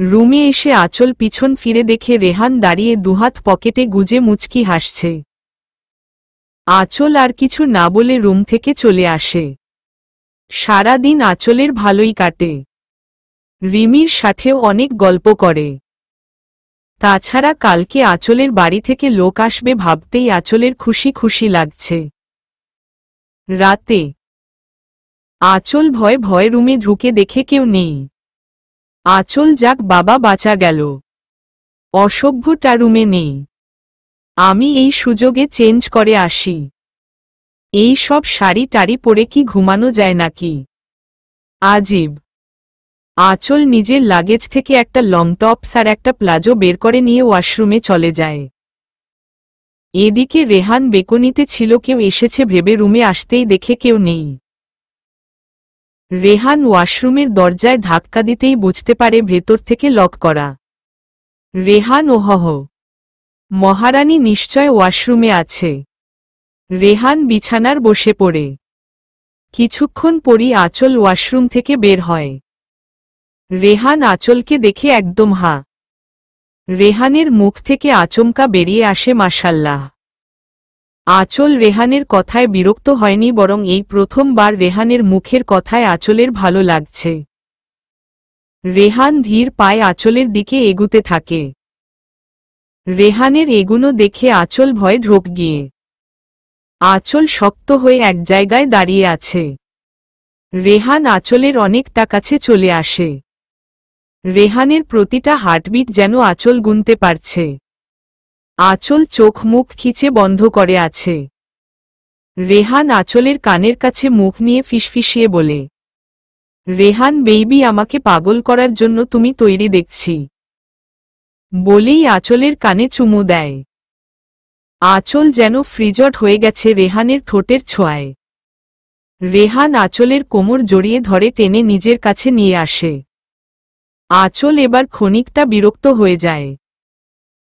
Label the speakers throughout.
Speaker 1: রুমে এসে আঁচল পিছন ফিরে দেখে রেহান দাঁড়িয়ে দুহাত পকেটে গুজে মুচকি হাসছে। আঁচল আর কিছু না বলে রুম থেকে চলে আসে। সারা দিন আঁচলের ভালোই কাটে। রিমির সাথেও অনেক গল্প করে। তাছাড়া কালকে আঁচলের বাড়ি থেকে লোক আসবে ভাবতেই আঁচলের খুশি খুশি লাগছে। রাতে আঁচল ভয়ে ভয়ে রুমে ঢুকে দেখে কেউ নেই। আঁচল যাক বাবা বাঁচা গেল, অসভ্যটা রুমে নেই। আমি এই সুযোগে চেঞ্জ করে আসি। এই সব শাড়ি টাড়ি পরে কি ঘুমানো যায় নাকি? আজীব। আঁচল নিজের লাগেজ থেকে একটা লং টপস আর একটা প্লাজো বের করে নিয়ে ওয়াশরুমে চলে যায়। এদিকে রেহান বেকনিতে ছিল কেউ এসেছে ভেবে রুমে আসতেই দেখে কেউ নেই। রেহান ওয়াশরুমের দরজায় ধাক্কা দিতেই বুঝতে পারে ভেতর থেকে লক করা। রেহান ওহহ, মহারানী নিশ্চয় ওয়াশরুমে আছে। রেহান বিছানার বসে পড়ে। কিছুক্ষণ পরই আঁচল ওয়াশরুম থেকে বের হয়। রেহান আঁচলকে দেখে একদম হা। রেহানের মুখ থেকে আচমকা বেরিয়ে আসে মাশাল্লাহ। আঁচল রেহানের কথায় বিরক্ত হয়নি, বরং এই প্রথমবার রেহানের মুখের কথায় আঁচলের ভালো লাগছে। রেহান ধীর পায়ে আঁচলের দিকে এগুতে থাকে। রেহানের এগুনো দেখে আঁচল ভয়ে ঢোক গিয়ে। আঁচল শক্ত হয়ে এক জায়গায় দাঁড়িয়ে আছে। রেহান আঁচলের অনেকটা কাছে চলে আসে। রেহানের প্রতিটা হার্টবিট যেন আঁচল গুনতে পারছে। আঁচল চোখ মুখ খিচে বন্ধ করে আছে। রেহান আঁচলের কানের কাছে মুখ নিয়ে ফিসফিসিয়ে বলে, রেহান বেবি, আমাকে পাগল করার জন্য তুমি তৈরি দেখছি। বলেই আঁচলের কানে চুমু দেয়। আঁচল যেন ফ্রিজড হয়ে গেছে রেহানের ঠোঁটের ছোঁয়ায়। রেহান আঁচলের কোমর জড়িয়ে ধরে টেনে নিজের কাছে নিয়ে আসে। আঁচল এবার ক্ষণিকটা বিরক্ত হয়ে যায়।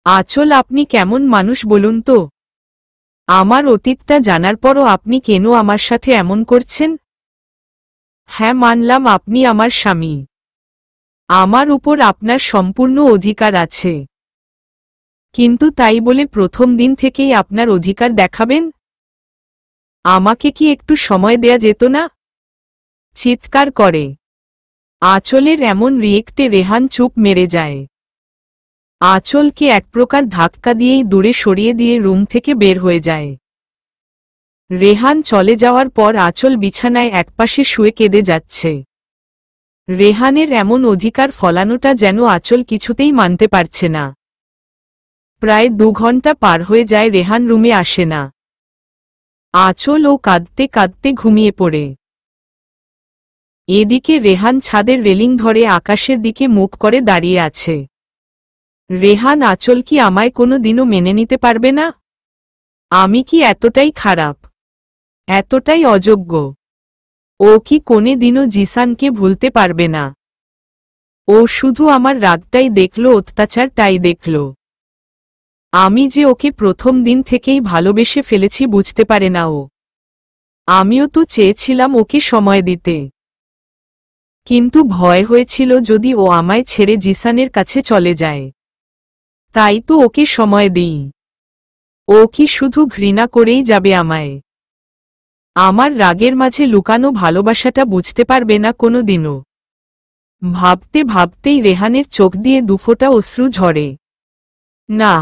Speaker 1: আঁচল, আপনি কেমন মানুষ বলুন তো? আমার অতীতটা জানার পরও আপনি কেন আমার সাথে এমন করছেন? হ্যাঁ, মানলাম আপনি আমার স্বামী। আমার উপর আপনার সম্পূর্ণ অধিকার আছে। কিন্তু তাই বলে প্রথম দিন থেকেই আপনার অধিকার দেখাবেন? আমাকে কি একটু সময় দেয়া যেত না? চিৎকার করে। আঁচলের এমন রিয়েক্টে রেহান চুপ মেরে যায়। আঁচলকে এক প্রকার ধাক্কা দিয়েই দূরে সরিয়ে দিয়ে রুম থেকে বের হয়ে যায়। রেহান চলে যাওয়ার পর আঁচল বিছানায় একপাশে শুয়ে কেঁদে যাচ্ছে। রেহানের এমন অধিকার ফলানোটা যেন আঁচল কিছুতেই মানতে পারছে না। প্রায় 2 ঘন্টা পার হয়ে যায়, রেহান রুমে আসে না। আঁচল ও কাঁদতে কাঁদতে ঘুমিয়ে পড়ে। এদিকে রেহান ছাদের রেলিং ধরে আকাশের দিকে মুখ করে দাঁড়িয়ে আছে। রেহান, আঁচল কি আমায় কোনো দিনও মেনে নিতে পারবে না? আমি কি এতটাই খারাপ, এতটাই অযোগ্য? ও কি কোনে দিনও জিসানকে ভুলতে পারবে না? ও শুধু আমার রাগটাই দেখল, অত্যাচারটাই দেখল। আমি যে ওকে প্রথম দিন থেকেই ভালোবেসে ফেলেছি বুঝতে পারে না ও। আমিও তো চেয়েছিলাম ওকে সময় দিতে, কিন্তু ভয় হয়েছিল যদি ও আমায় ছেড়ে জিসানের কাছে চলে যায়। তাই তো ওকে সময় দিই। ও কি শুধু ঘৃণা করেই যাবে আমায়? আমার রাগের মাঝে লুকানো ভালোবাসাটা বুঝতে পারবে না কোনো দিনও। ভাবতে ভাবতেই রেহানের চোখ দিয়ে দুফোঁটা অশ্রু ঝরে। না,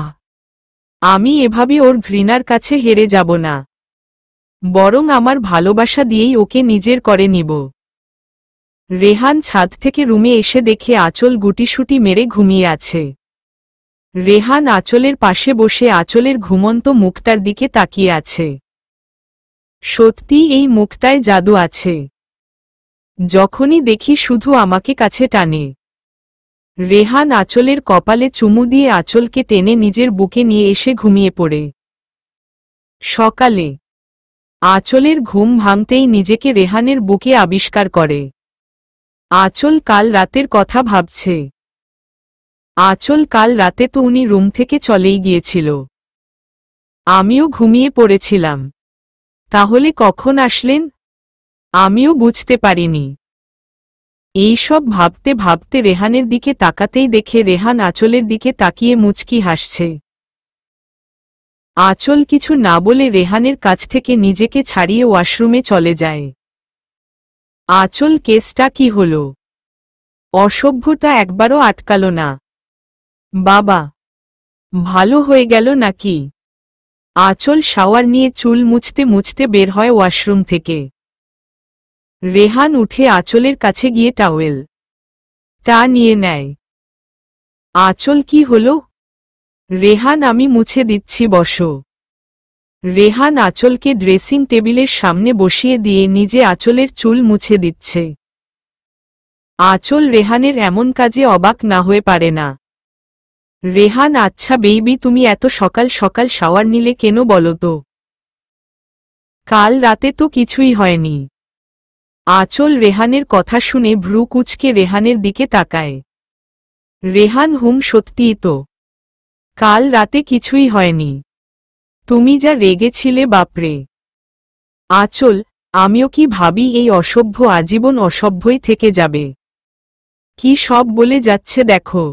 Speaker 1: আমি এভাবে ওর ঘৃণার কাছে হেরে যাব না, বরং আমার ভালোবাসা দিয়েই ওকে নিজের করে নিব। রেহান ছাদ থেকে রুমে এসে দেখে আঁচল গুটিসুটি মেরে ঘুমিয়ে আছে। রেহান আঁচলের পাশে বসে আঁচলের ঘুমন্ত মুখটার দিকে তাকিয়ে আছে। সত্যি এই মুখটায় জাদু আছে। যখনই দেখি শুধু আমাকে কাছে টানে। রেহান আঁচলের কপালে চুমু দিয়ে আঁচলকে টেনে নিজের বুকে নিয়ে এসে ঘুমিয়ে পড়ে। সকালে আঁচলের ঘুম ভাঙতেই নিজেকে রেহানের বুকে আবিষ্কার করে। আঁচল কাল রাতের কথা ভাবছে। আঁচল, কাল রাতে তো উনি রুম থেকে চলেই গিয়েছিল। আমিও ঘুমিয়ে পড়েছিলাম। তাহলে কখন আসলেন? আমিও বুঝতে পারিনি। এই সব ভাবতে ভাবতে রেহানের দিকে তাকাতেই দেখে রেহান আঁচলের দিকে তাকিয়ে মুচকি হাসছে। আঁচল কিছু না বলে রেহানের কাছ থেকে নিজেকে ছাড়িয়ে ওয়াশরুমে চলে যায়। আঁচল, কেসটা কি হল? অসভ্যটা একবারও আটকাল না। বাবা, ভালো হয়ে গেল নাকি? আঁচল শাওয়ার নিয়ে চুল মুছতে মুছতে বের হয় ওয়াশরুম থেকে। রেহান উঠে আঁচলের কাছে গিয়ে টাওয়েলটা নিয়ে নেয়। আঁচল, কি হলো? রেহান, আমি মুছে দিচ্ছি, বসো। রেহান আঁচলকে ড্রেসিং টেবিলের সামনে বসিয়ে দিয়ে নিজে আঁচলের চুল মুছে দিচ্ছে। আঁচল রেহানের এমন কাজে অবাক না হয়ে পারে না। রেহান, আচ্ছা বেবি, তুমি এত সকাল সকাল শাওয়ার নিলে কেন বলো তো? কাল রাতে তো কিছুই হয়নি। আঁচল রেহানের কথা শুনে ভ্রু কুঁচকে রেহানের দিকে তাকায়। রেহান, সত্যিই তো। কাল রাতে কিছুই হয়নি। তুমি যা রেগেছিলে, বাপরে। আঁচল, আমিও কি ভাবি এই অসভ্য আজীবন অসভ্যই থেকে যাবে। কি সব বলে যাচ্ছে দেখো।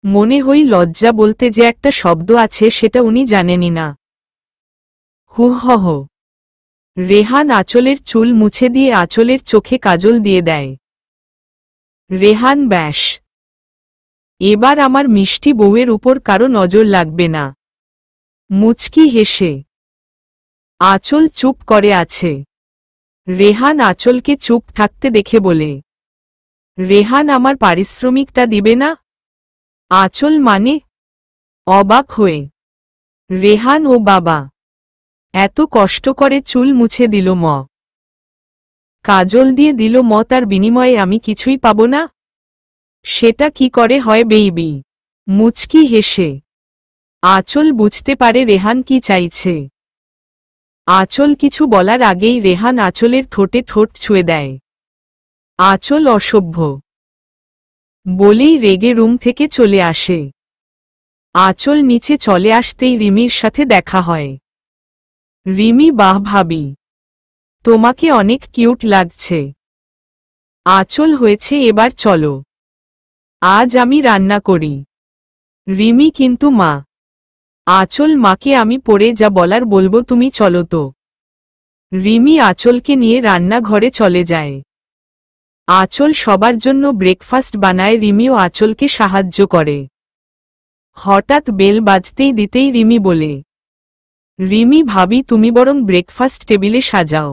Speaker 1: মনে হই লজ্জা বলতে যে একটা শব্দ আছে সেটা উনি জানেনই না। হুহহ। রেহান আঁচলের চুল মুছে দিয়ে আঁচলের চোখে কাজল দিয়ে দেয়। রেহান, ব্যাস। এবার আমার মিষ্টি বউয়ের উপর কারো নজর লাগবে না। মুচকি হেসে আঁচল চুপ করে আছে। রেহান আঁচলকে চুপ থাকতে দেখে বলে, রেহান, আমার পারিশ্রমিকটা দিবে না? আঁচল, মানে? অবাক হয়ে রেহান, ও বাবা, এত কষ্ট করে চুল মুছে দিল কাজল দিয়ে দিল তার বিনিময়ে আমি কিছুই পাব না? সেটা কি করে হয় বেবি? মুচকি হেসে আঁচল বুঝতে পারে রেহান কি চাইছে। আঁচল কিছু বলার আগেই রেহান আঁচলের ঠোঁটে ঠোঁট ছুঁয়ে দেয়। আঁচল অসভ্য বলেই রেগে রুম থেকে চলে আসে। আঁচল নিচে চলে আসতেই রিমির সাথে দেখা হয়। রিমি, বাহ ভাবি, তোমাকে অনেক কিউট লাগছে। আঁচল, হয়েছে, এবার চলো, আজ আমি রান্না করি। রিমি, কিন্তু মা। আঁচল, মাকে আমি পরে যা বলার বলবো, তুমি চলো তো। রিমি আঁচলকে নিয়ে রান্নাঘরে চলে যায়। আঁচল সবার জন্য ব্রেকফাস্ট বানায়, রিমিও আঁচলকে সাহায্য করে। হঠাৎ বেল বাজতেই দিতেই রিমি বলে, রিমি ভাবি, তুমি বরং ব্রেকফাস্ট টেবিলে সাজাও,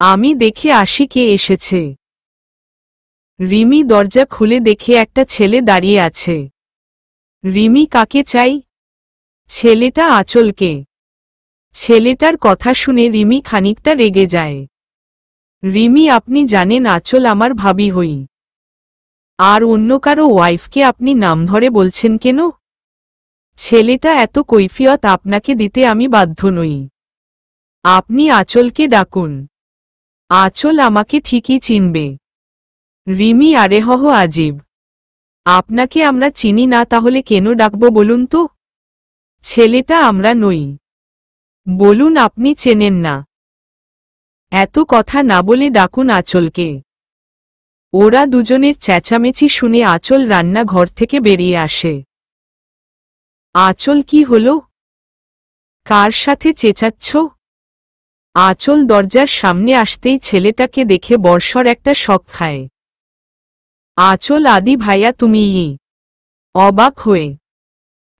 Speaker 1: আমি দেখে আসি কে এসেছে। রিমি দরজা খুলে দেখে একটা ছেলে দাঁড়িয়ে আছে। রিমি, কাকে চাই? ছেলেটা আঁচলকে। ছেলেটার কথা শুনে রিমি খানিকটা রেগে যায়। রিমি, আপনি জানেন আঁচল আমার ভাবি হই। আর অন্য কারো ওয়াইফকে আপনি নাম ধরে বলছেন কেন? ছেলেটা এত কৈফিয়ত আপনাকে দিতে আমি বাধ্য নই। আপনি আঁচলকে ডাকুন, আঁচল আমাকে ঠিকই চিনবে। রিমি, আরে হহ, আজীব, আপনাকে আমরা চিনি না, তাহলে কেন ডাকব বলুন তো? ছেলেটা আমরা নই, বলুন আপনি চেনেন না। এত কথা না বলে ডাকুন আঁচলকে। ওরা দুজনের চেঁচামেচি শুনে আঁচল রান্নাঘর থেকে বেরিয়ে আসে। আঁচল, কি হলো? কার সাথে চেঁচাচ্ছ? আঁচল দরজার সামনে আসতেই ছেলেটাকে দেখে বর্ষর একটা শক খায়। আঁচল, আদি ভাইয়া তুমি? অবাক হয়ে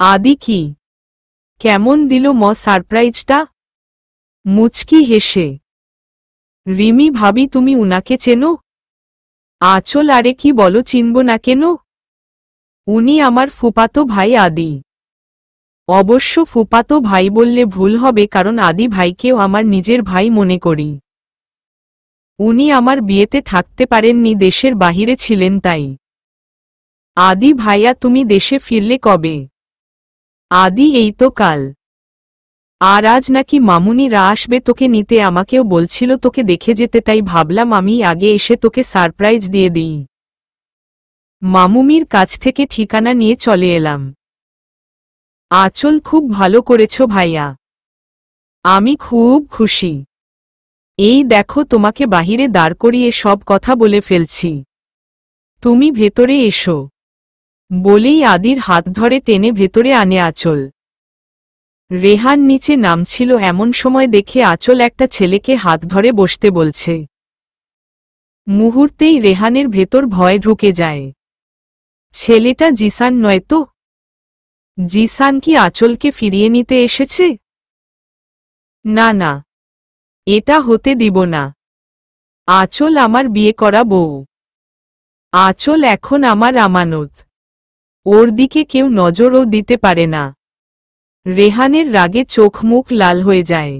Speaker 1: আদি, কি কেমন দিল সারপ্রাইজটা? মুচকি হেসে রিমি, ভাবি, তুমি উনাকে চেনো? আঁচল, আরে কি বলো, চিনব না কেন? উনি আমার ফুপাতো ভাই আদি। অবশ্য ফুপাতো ভাই বললে ভুল হবে, কারণ আদি ভাইকেও আমার নিজের ভাই মনে করি। উনি আমার বিয়েতে থাকতে পারেননি, দেশের বাহিরে ছিলেন তাই। আদি ভাইয়া, তুমি দেশে ফিরলে কবে? আদি, এই তো কাল। আর আজ নাকি মামুনিরা আসবে তোকে নিতে, আমাকেও বলছিল তোকে দেখে যেতে, তাই ভাবলাম আমি আগে এসে তোকে সারপ্রাইজ দিয়ে দিই। মামুমির কাছ থেকে ঠিকানা নিয়ে চলে এলাম। আঁচল, খুব ভালো করেছ ভাইয়া, আমি খুব খুশি। এই দেখো তোমাকে বাহিরে দাঁড় করিয়ে সব কথা বলে ফেলছি, তুমি ভেতরে এসো। বলেই আদির হাত ধরে টেনে ভেতরে আনে আঁচল। রেহান নিচে নামছিল এমন সময় দেখে আঁচল একটা ছেলেকে হাত ধরে বসতে বলছে। মুহূর্তেই রেহানের ভেতর ভয় ঢুকে যায়। ছেলেটা জিসান নয় তো? জিসান কি আঁচলকে ফিরিয়ে নিতে এসেছে? না না, এটা হতে দিব না। আঁচল আমার বিয়ে করা বউ। আঁচল এখন আমার আমানত, ওর দিকে কেউ নজরও দিতে পারে না। রেহানের রাগে চোখ মুখ লাল হয়ে যায়,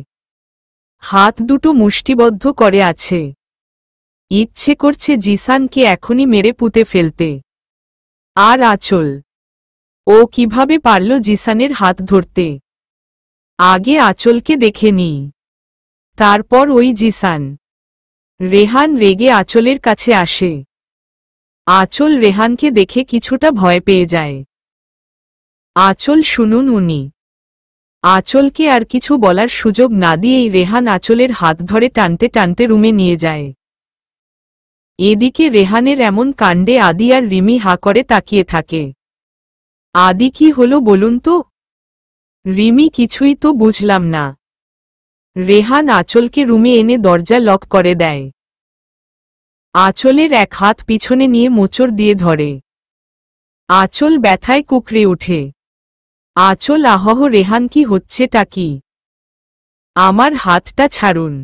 Speaker 1: হাত দুটো মুষ্টিবদ্ধ করে আছে। ইচ্ছে করছে জিসানকে এখনই মেরে পুঁতে ফেলতে। আর আঁচল, ও কিভাবে পারল জিসানের হাত ধরতে? আগে আঁচলকে দেখে নিই, তারপর ওই জিসান। রেহান রেগে আঁচলের কাছে আসে। আঁচল রেহানকে দেখে কিছুটা ভয় পেয়ে যায়। আঁচল শুনুন, উনি। আঁচলকে আর কিছু বলার সুযোগ না দিয়েই রেহান আঁচলের হাত ধরে টানতে টানতে রুমে নিয়ে যায়। এদিকে রেহানের এমন কাণ্ডে আদি আর রিমি হা করে তাকিয়ে থাকে। আদি কি হলো বলুন তো? রিমি কিছুই তো বুঝলাম না। রেহান আঁচলকে রুমে এনে দরজা লক করে দেয়। আঁচলের এক হাত পিছনে নিয়ে মোচড় দিয়ে ধরে। আঁচল ব্যথায় কুকড়ে ওঠে। আঁচল আহহ, রেহান কি হচ্ছেটা কি? আমার হাতটা ছাড়ুন,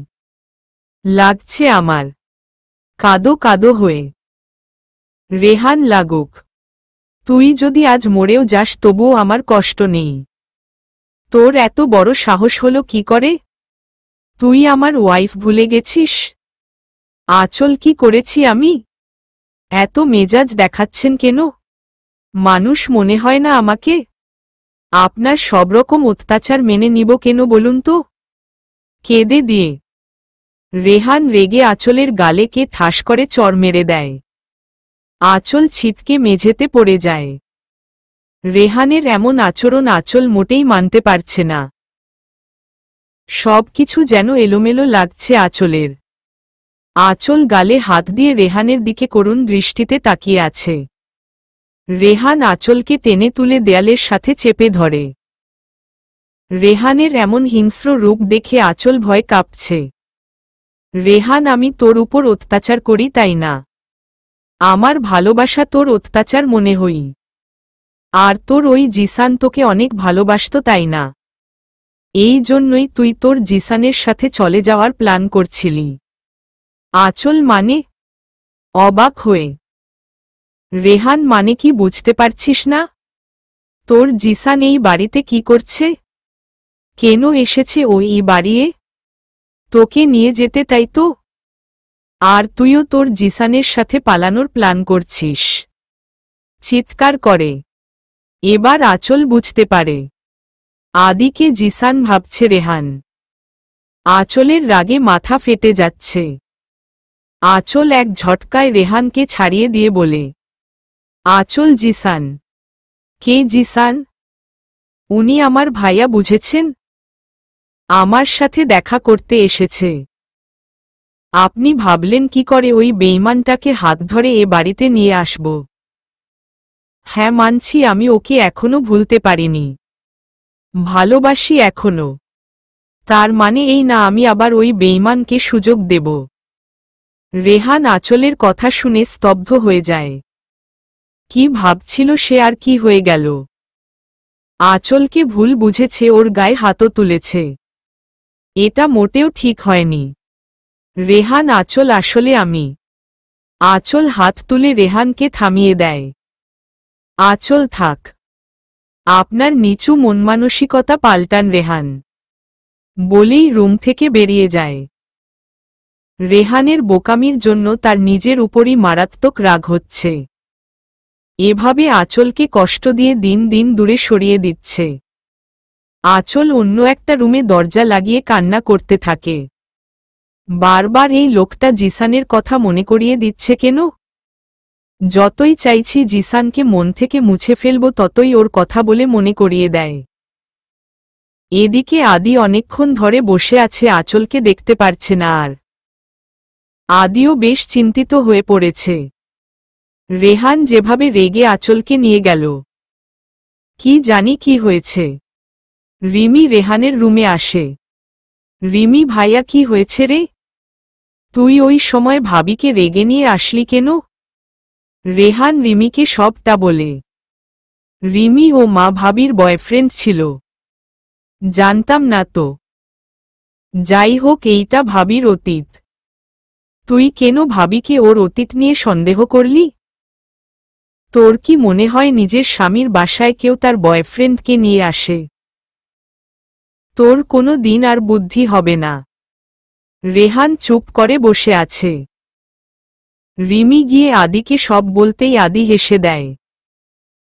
Speaker 1: লাগছে আমার। কাঁদো কাঁদো হয়ে। রেহান লাগুক, তুই যদি আজ মরেও যাস তবুও আমার কষ্ট নেই। তোর এত বড় সাহস হলো কি করে? তুই আমার ওয়াইফ ভুলে গেছিস? আঁচল কি করেছি আমি? এত মেজাজ দেখাচ্ছেন কেন? মানুষ মনে হয় না আমাকে? আপনার সব রকম অত্যাচার মেনে নিব কেন বলুন তো? কেঁদে দিয়ে। রেহান রেগে আঁচলের গালে কে ঠাস করে চড় মেরে দেয়। আঁচল ছিটকে মেঝেতে পড়ে যায়। রেহানের এমন আচরণ আঁচল মোটেই মানতে পারছে না। সব কিছু যেন এলোমেলো লাগছে আঁচলের। আঁচল গালে হাত দিয়ে রেহানের দিকে করুণ দৃষ্টিতে তাকিয়ে আছে। রেহান আঁচলকে টেনে তুলে দেয়ালের সাথে চেপে ধরে। রেহানের এমন হিংস্র রূপ দেখে আঁচল ভয় কাঁপছে। রেহান, আমি তোর উপর অত্যাচার করি তাই না? আমার ভালোবাসা তোর অত্যাচার মনে হই। আর তোর ওই জিসান তোকে অনেক ভালোবাসত তাই না? এই জন্যই তুই তোর জিসানের সাথে চলে যাওয়ার প্ল্যান করছিলি। আঁচল মানে? অবাক হয়ে। রেহান, মানে কি বুঝতে পারছিস না? তোর জিসান এই বাড়িতে কি করছে? কেন এসেছে ও এই বাড়িয়ে? তোকে নিয়ে যেতে, তাই তো? আর তুইও তোর জিসানের সাথে পালানোর প্ল্যান করছিস। চিৎকার করে। এবার আঁচল বুঝতে পারে আদিকে জিসান ভাবছে রেহান। আঁচলের রাগে মাথা ফেটে যাচ্ছে। আঁচল এক ঝটকায় রেহানকে ছাড়িয়ে দিয়ে বলে, আঁচল, জিসান? কে জিসান? উনি আমার ভাইয়া, বুঝেছেন? আমার সাথে দেখা করতে এসেছে। আপনি ভাবলেন কি করে ওই বেঈমানটাকে হাত ধরে এ বাড়িতে নিয়ে আসব? হ্যাঁ, মানছি আমি ওকে এখনো ভুলতে পারিনি। ভালোবাসি এখনো। তার মানে এই না আমি আবার ওই বেঈমানকে সুযোগ দেব? রেহান আঁচলের কথা শুনে স্তব্ধ হয়ে যায়। কি ভাবছিল সে আর কি হয়ে গেল? আঁচলকে ভুল বুঝেছে, ওর গায়ে হাতও তুলেছে। এটা মোটেও ঠিক হয়নি। রেহান, আঁচল আসলে আমি। আঁচল হাত তুলে রেহানকে থামিয়ে দেয়। আঁচল, থাক। আপনার নিচু মনমানসিকতা পাল্টান রেহান। বলেই রুম থেকে বেরিয়ে যায়। রেহানের বোকামির জন্য তার নিজের উপরই মারাত্মক রাগ হচ্ছে। এভাবে আঁচলকে কষ্ট দিয়ে দিন দিন দূরে সরিয়ে দিচ্ছে। আঁচল অন্য একটা রুমে দরজা লাগিয়ে কান্না করতে থাকে। বারবার এই লোকটা জিসানের কথা মনে করিয়ে দিচ্ছে কেন? যতই চাইছি জিসানকে মন থেকে মুছে ফেলব ততই ওর কথা বলে মনে করিয়ে দেয়। এদিকে আদি অনেকক্ষণ ধরে বসে আছে, আঁচলকে দেখতে পারছে না আর। আদিও বেশ চিন্তিত হয়ে পড়েছে। রেহান যেভাবে রেগে আঁচলকে নিয়ে গেল, কি জানি কি হয়েছে। রিমি রেহানের রুমে আসে। রিমি ভাইয়া, কি হয়েছে রে? তুই ওই সময় ভাবিকে রেগে নিয়ে আসলি কেন? রেহান রিমিকে সবটা বলে। রিমি ও মা ভাবির বয়ফ্রেন্ড ছিল। জানতাম না তো। যাই হোক, এইটা ভাবির অতীত। তুই কেন ভাবিকে ওর অতীত নিয়ে সন্দেহ করলি? তোর কি মনে হয় নিজের স্বামীর বাসায় কেউ তার বয়ফ্রেন্ডকে নিয়ে আসে? তোর কোনো দিন আর বুদ্ধি হবে না। রেহান চুপ করে বসে আছে। রিমি গিয়ে আদিকে সব বলতেই আদি হেসে দেয়।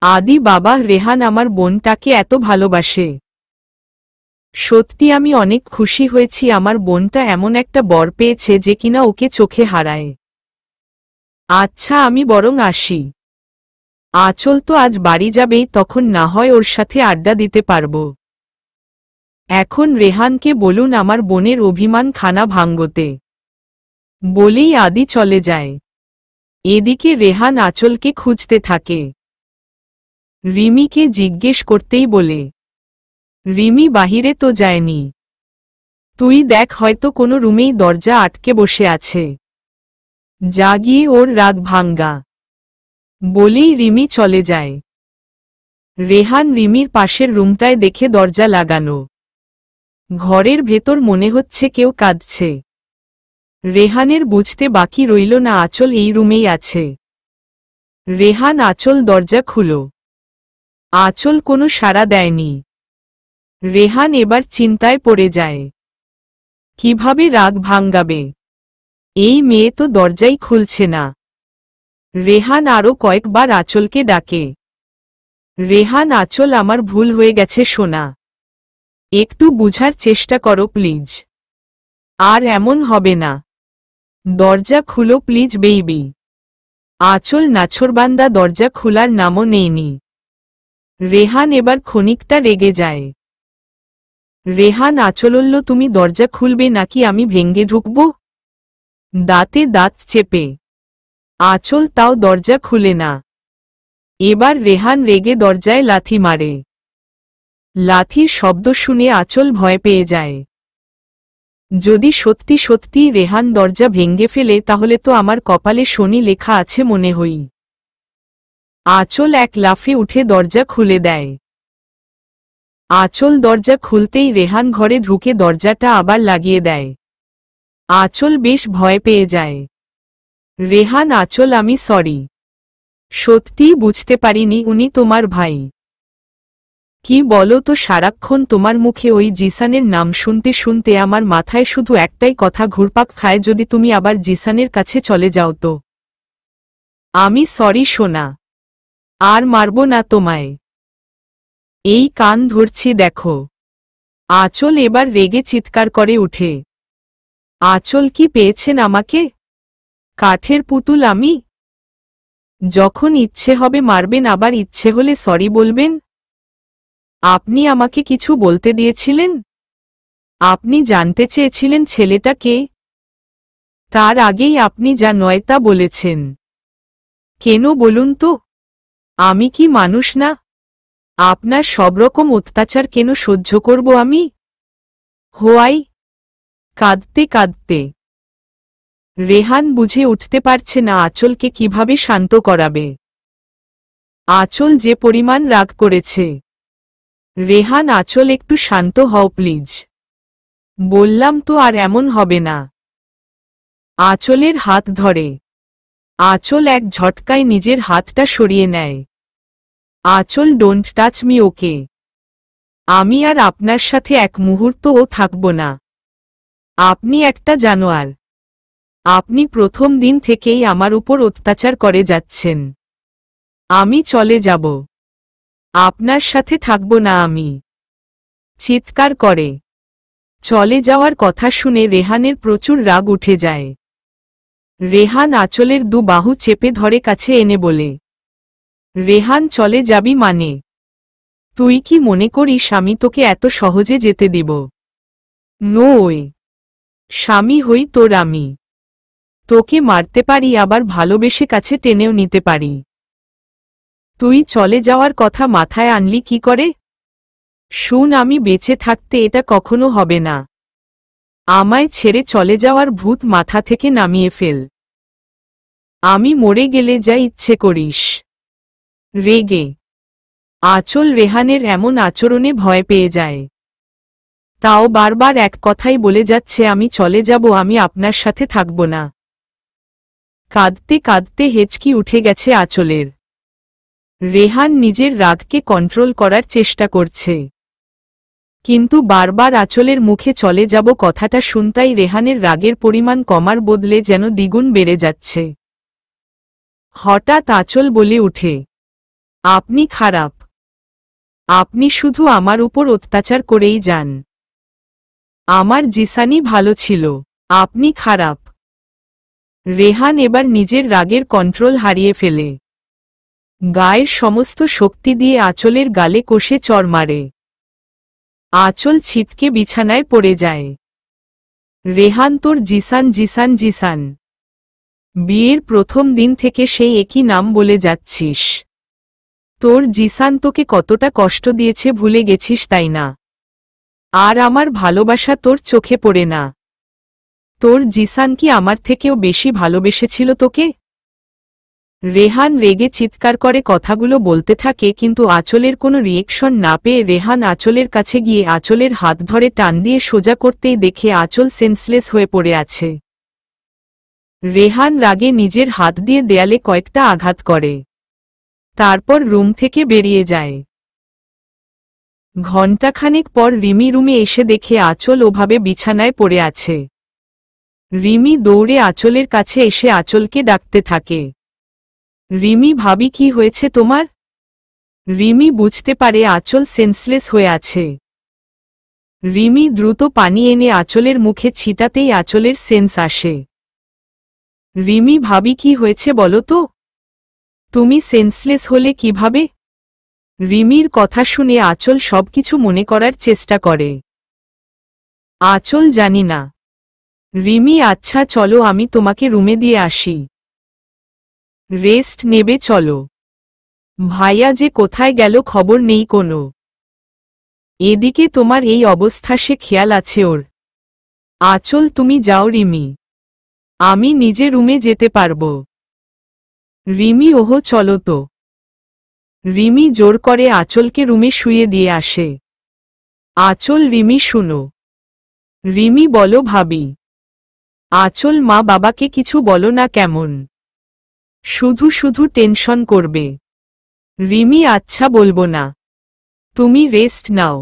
Speaker 1: আদি, বাবা, রেহান আমার বোনটাকে এত ভালোবাসে। সত্যি আমি অনেক খুশি হয়েছি, আমার বোনটা এমন একটা বর পেয়েছে যে কিনা ওকে চোখে হারায়। আচ্ছা, আমি বরং আসি। আঁচল তো আজ বাড়ি যাবেই, তখন না হয় ওর সাথে আড্ডা দিতে পারব। এখন রেহানকে বলুন আমার বোনের অভিমান খানা ভাঙ্গতে। বলেই আদি চলে যায়। এদিকে রেহান আঁচলকে খুঁজতে থাকে। রিমিকে জিজ্ঞেস করতেই বলে, রিমি বাহিরে তো যায়নি। তুই দেখ, হয়তো কোনো রুমেই দরজা আটকে বসে আছে। যা গিয়ে ওর রাগ ভাঙ্গা। বলেই রিমি চলে যায়। রেহান রিমির পাশের রুমটায় দেখে দরজা লাগানো। ঘরের ভেতর মনে হচ্ছে কেউ কাঁদছে। রেহানের বুঝতে বাকি রইল না আঁচল এই রুমেই আছে। রেহান আঁচল দরজা খুলো। আঁচল কোনো সাড়া দেয়নি। রেহান এবার চিন্তায় পড়ে যায়। কিভাবে রাগ ভাঙ্গাবে? এই মেয়ে তো দরজাই খুলছে না। রেহান আরও কয়েকবার আঁচলকে ডাকে। রেহান, আঁচল, আমার ভুল হয়ে গেছে সোনা। একটু বুঝার চেষ্টা করো প্লিজ। আর এমন হবে না। দরজা খুলো প্লিজ বেইবি। আঁচল নাছোড়বান্দা দরজা খোলার নামও নেয়নি। রেহান এবার ক্ষণিকটা রেগে যায়। রেহান, আঁচলল্ল, তুমি দরজা খুলবে নাকি আমি ভেঙ্গে ঢুকব? দাঁতে দাঁত চেপে আঁচল তাও দরজা খুলে না। এবার রেহান রেগে দরজায় লাথি মারে। লাথির শব্দ শুনে আঁচল ভয় পেয়ে যায়। যদি সত্যি সত্যি রেহান দরজা ভেঙ্গে ফেলে তাহলে তো আমার কপালে শনি লেখা আছে মনে হই। আঁচল এক লাফে উঠে দরজা খুলে দেয়। আঁচল দরজা খুলতেই রেহান ঘরে ঢুকে দরজাটা আবার লাগিয়ে দেয়। আঁচল বেশ ভয় পেয়ে যায়। রেহান, আঁচল, আমি সরি। সত্যিই বুঝতে পারিনি উনি তোমার ভাই। কি বলো তো, সারাক্ষণ তোমার মুখে ওই জিসানের নাম শুনতে শুনতে আমার মাথায় শুধু একটাই কথা ঘুরপাক খায়, যদি তুমি আবার জিসানের কাছে চলে যাও তো। আমি সরি সোনা। আর মারব না তোমায়। এই কান ধরছি দেখো। আঁচল এবার রেগে চিৎকার করে উঠে। আঁচল, কি পেয়েছেন আমাকে? কাঠের পুতুল আমি? যখন ইচ্ছে হবে মারবেন, আবার ইচ্ছে হলে সরি বলবেন। আপনি আমাকে কিছু বলতে দিয়েছিলেন? আপনি জানতে চেয়েছিলেন ছেলেটা কে? তার আগেই আপনি যা নয় তা বলেছেন। কেন বলুন তো? আমি কি মানুষ না? আপনার সব রকম অত্যাচার কেন সহ্য করব আমি? হোয়াই? কাঁদতে কাঁদতে রেহান বুঝে উঠতে পারছে না আঁচলকে কিভাবে শান্ত করাবে। আঁচল যে পরিমাণ রাগ করেছে। রেহান, আঁচল, একটু শান্ত হও প্লিজ। বললাম তো আর এমন হবে না। আঁচলের হাত ধরে। আঁচল এক ঝটকায় নিজের হাতটা সরিয়ে নেয়। আঁচল, ডোন্ট টাচ মি, ওকে? আমি আর আপনার সাথে এক মুহূর্তও থাকব না। আপনি একটা জানোয়ার। আপনি প্রথম দিন থেকেই আমার উপর অত্যাচার করে যাচ্ছেন। আমি চলে যাব। আপনার সাথে থাকব না আমি। চিৎকার করে। চলে যাওয়ার কথা শুনে রেহানের প্রচুর রাগ উঠে যায়। রেহান আঁচলের দু বাহু চেপে ধরে কাছে এনে বলে, রেহান, চলে যাবি মানে? তুই কি মনে করিস আমি তোকে এত সহজে যেতে দিব? নই। স্বামী হই তোর আমি। তোকে মারতে পারি, আবার ভালোবেসে কাছে টেনেও নিতে পারি। তুই চলে যাওয়ার কথা মাথায় আনলি কি করে? শুন, আমি বেঁচে থাকতে এটা কখনো হবে না। আমায় ছেড়ে চলে যাওয়ার ভূত মাথা থেকে নামিয়ে ফেল। আমি মরে গেলে যা ইচ্ছে করিস। রেগে আঁচল রেহানের এমন আচরণে ভয় পেয়ে যায়। তাও বারবার এক কথাই বলে যাচ্ছে, আমি চলে যাব, আমি আপনার সাথে থাকব না। কাঁদতে কাঁদতে হেঁচকি উঠে গেছে আঁচলের। রেহান নিজের রাগকে কন্ট্রোল করার চেষ্টা করছে, কিন্তু বারবার আঁচলের মুখে চলে যাব কথাটা শুনতাই রেহানের রাগের পরিমাণ কমার বদলে যেন দ্বিগুণ বেড়ে যাচ্ছে। হঠাৎ আঁচল বলে উঠে, আপনি খারাপ। আপনি শুধু আমার উপর অত্যাচার করেই যান। আমার জিসানি ভালো ছিল, আপনি খারাপ। রেহান এবার নিজের রাগের কন্ট্রোল হারিয়ে ফেলে গায়ের সমস্ত শক্তি দিয়ে আঁচলের গালে কষে চড় মারে। আঁচল ছিটকে বিছানায় পড়ে যায়। রেহান, তোর জিসান জিসান জিসান। বিয়ের প্রথম দিন থেকে সেই একই নাম বলে যাচ্ছিস। তোর জিসান তোকে কতটা কষ্ট দিয়েছে ভুলে গেছিস, তাই না? আর আমার ভালোবাসা তোর চোখে পড়ে না? তোর জিসান কি আমার থেকেও বেশি ভালোবেসেছিল তোকে? রেহান রেগে চিৎকার করে কথাগুলো বলতে থাকে, কিন্তু আঁচলের কোনো রিয়েকশন না পেয়ে রেহান আঁচলের কাছে গিয়ে আঁচলের হাত ধরে টান দিয়ে সোজা করতেই দেখে আঁচল সেন্সলেস হয়ে পড়ে আছে। রেহান রাগে নিজের হাত দিয়ে দেয়ালে কয়েকটা আঘাত করে, তারপর রুম থেকে বেরিয়ে যায়। ঘণ্টাখানেক পর রিমি রুমে এসে দেখে আঁচল ওভাবে বিছানায় পড়ে আছে। রিমি দৌড়ে আঁচলের কাছে এসে আঁচলকে ডাকতে থাকে, রিমি ভাবি, কি হয়েছে তোমার? রিমি বুঝতে পারে আঁচল সেন্সলেস হয়ে আছে। রিমি দ্রুত পানি এনে আঁচলের মুখে ছিটাতেই আঁচলের সেন্স আসে। রিমি ভাবি, কি হয়েছে বলো তো? তুমি সেন্সলেস হলে কিভাবে? রিমির কথা শুনে আঁচল সবকিছু মনে করার চেষ্টা করে। আঁচল, জানি না। রিমি, আচ্ছা চলো আমি তোমাকে রুমে দিয়ে আসি। রেস্ট নেবে চলো। ভাইয়া যে কোথায় গেল খবর নেই কোনো। এদিকে তোমার এই অবস্থা, সে খেয়াল আছে ওর। আঁচল, তুমি যাও রিমি, আমি নিজে রুমে যেতে পারবো। রিমি, ওহো চলো তো। রিমি জোর করে আঁচলকে রুমে শুইয়ে দিয়ে আসে। আঁচল, রিমি শুনো। রিমি, বলো ভাবি। আঁচল, মা বাবাকে কিছু বলো না কেমন? শুধু শুধু টেনশন করবে। রিমি, আচ্ছা বলবো না, তুমি রেস্ট নাও।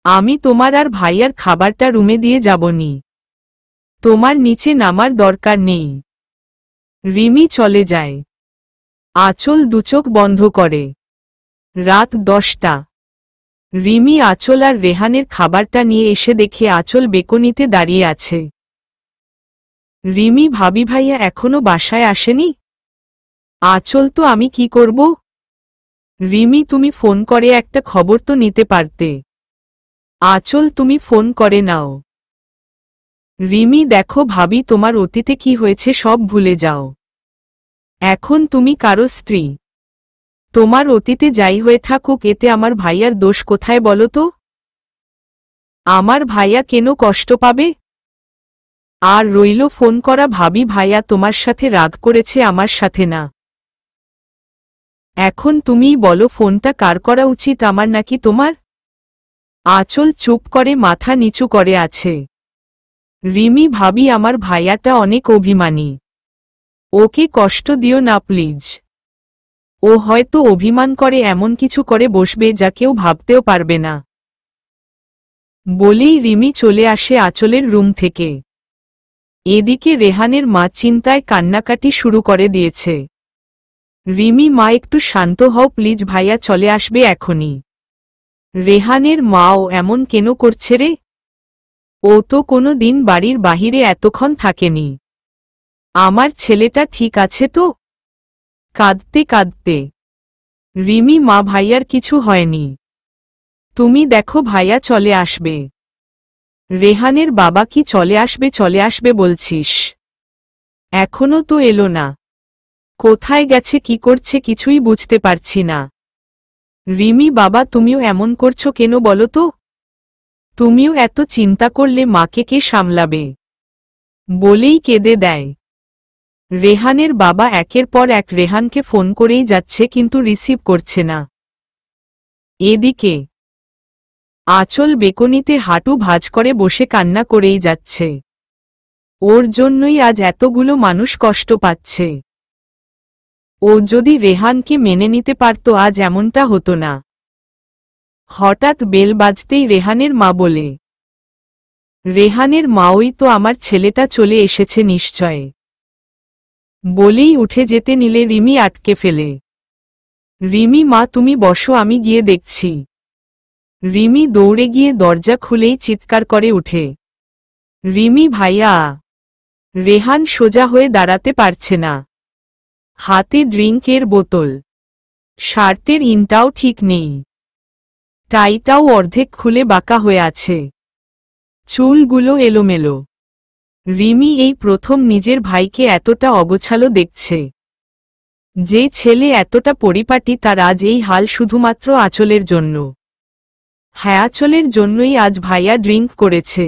Speaker 1: আমি তোমার আর ভাইয়ার খাবারটা রুমে দিয়ে যাবনি, তোমার নিচে নামার দরকার নেই। রিমি চলে যায়। আঁচল দুচোখ বন্ধ করে। রাত 10টা। রিমি আঁচল আর রেহানের খাবারটা নিয়ে এসে দেখে আঁচল বেকনিতে দাঁড়িয়ে আছে। রিমি ভাবি, ভাইয়া এখনো বাসায় আসেনি? আঁচল, তো আমি কি করব? রিমি, তুমি ফোন করে একটা খবর তো নিতে পারতে। আঁচল, তুমি ফোন করে নাও। রিমি, দেখো ভাবি, তোমার অতীতে কি হয়েছে সব ভুলে যাও। এখন তুমি কারো স্ত্রী। তোমার অতীতে যাই হয়ে থাকুক, এতে আমার ভাইয়ার দোষ কোথায় বলো তো? আমার ভাইয়া কেন কষ্ট পাবে? আর রইল ফোন করা, ভাবি ভাইয়া তোমার সাথে রাগ করেছে, আমার সাথে না। এখন তুমিই বলো, ফোনটা কার করা উচিত, আমার নাকি তোমার? আঁচল চুপ করে মাথা নিচু করে আছে। রিমি ভাবি, আমার ভাইয়াটা অনেক অভিমানী, ওকে কষ্ট দিও না প্লিজ। ও হয়তো অভিমান করে এমন কিছু করে বসবে যা কেউ ভাবতেও পারবে না। বলেই রিমি চলে আসে আঁচলের রুম থেকে। এদিকে রেহানের মা চিন্তায় কান্নাকাটি শুরু করে দিয়েছে। রিমি, মা একটু শান্ত হও প্লিজ, ভাইয়া চলে আসবে এখনই। রেহানের মাও এমন কেন করছে রে? ও তো কোনো দিন বাড়ির বাহিরে এতক্ষণ থাকেনি। আমার ছেলেটা ঠিক আছে তো? কাঁদতে কাঁদতে রিমি মা ভাইয়ার কিছু হয়নি, তুমি দেখো ভাইয়া চলে আসবে। রেহানের বাবা কি চলে আসবে বলছিস? এখনো তো এলো না, কোথায় গেছে কি করছে কিছুই বুঝতে পারছি না। রিমি বাবা তুমিও এমন করছো কেন বলো তো? তুমিও এত চিন্তা করলে মাকে কে সামলাবে? বলেই কেঁদে দেয়। রেহানের বাবা একের পর এক রেহানকে ফোন করেই যাচ্ছে কিন্তু রিসিভ করছে না। এদিকে আঁচল বেকনিতে হাঁটু ভাঁজ করে বসে কান্না করেই যাচ্ছে। ওর জন্যই আজ এতগুলো মানুষ কষ্ট পাচ্ছে। ও যদি রেহানকে মেনে নিতে পারত আজ এমনটা হতো না। হঠাৎ বেল বাজতেই রেহানের মা বলে, রেহানের মা ওই তো আমার ছেলেটা চলে এসেছে নিশ্চয়। বলেই উঠে যেতে নিলে রিমি আটকে ফেলে। রিমি মা তুমি বসো আমি গিয়ে দেখছি। রিমি দৌড়ে গিয়ে দরজা খুলেই চিৎকার করে উঠে, রিমি ভাইয়া! রেহান সোজা হয়ে দাঁড়াতে পারছে না। হাতে ড্রিঙ্কের বোতল, শার্টের ইনটাও ঠিক নেই, টাইটাও অর্ধেক খুলে বাঁকা হয়ে আছে, চুলগুলো এলোমেলো। রিমি এই প্রথম নিজের ভাইকে এতটা অগোছালো দেখছে। যে ছেলে এতটা পরিপাটি তার আজ এই হাল শুধুমাত্র আঁচলের জন্য। হ্যাঁ, আঁচলের জন্যই আজ ভাইয়া ড্রিঙ্ক করেছে।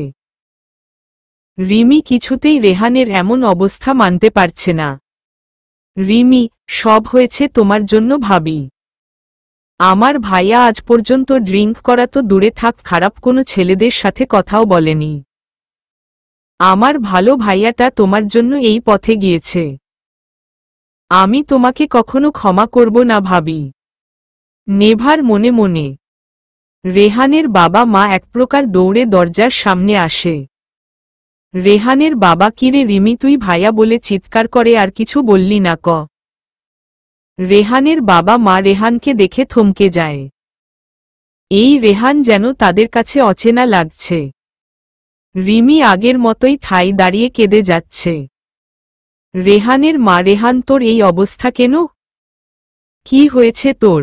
Speaker 1: রিমি কিছুতেই রেহানের এমন অবস্থা মানতে পারছে না। রিমি, সব হয়েছে তোমার জন্য ভাবি। আমার ভাইয়া আজ পর্যন্ত ড্রিঙ্ক করা তো দূরে থাক, খারাপ কোনো ছেলেদের সাথে কথাও বলেনি। আমার ভালো ভাইয়াটা তোমার জন্য এই পথে গিয়েছে। আমি তোমাকে কখনো ক্ষমা করব না ভাবি। নেভার মনে মনে রেহানের বাবা মা এক প্রকার দৌড়ে দরজার সামনে আসে। রেহানের বাবা কিরে রিমি তুই ভাইয়া বলে চিৎকার করে আর কিছু বললি না ক? রেহানের বাবা মা রেহানকে দেখে থমকে যায়। এই রেহান যেন তাদের কাছে অচেনা লাগছে। রিমি আগের মতোই ঠাই দাঁড়িয়ে কেঁদে যাচ্ছে। রেহানের মা রেহান তোর এই অবস্থা কেন? কি হয়েছে তোর?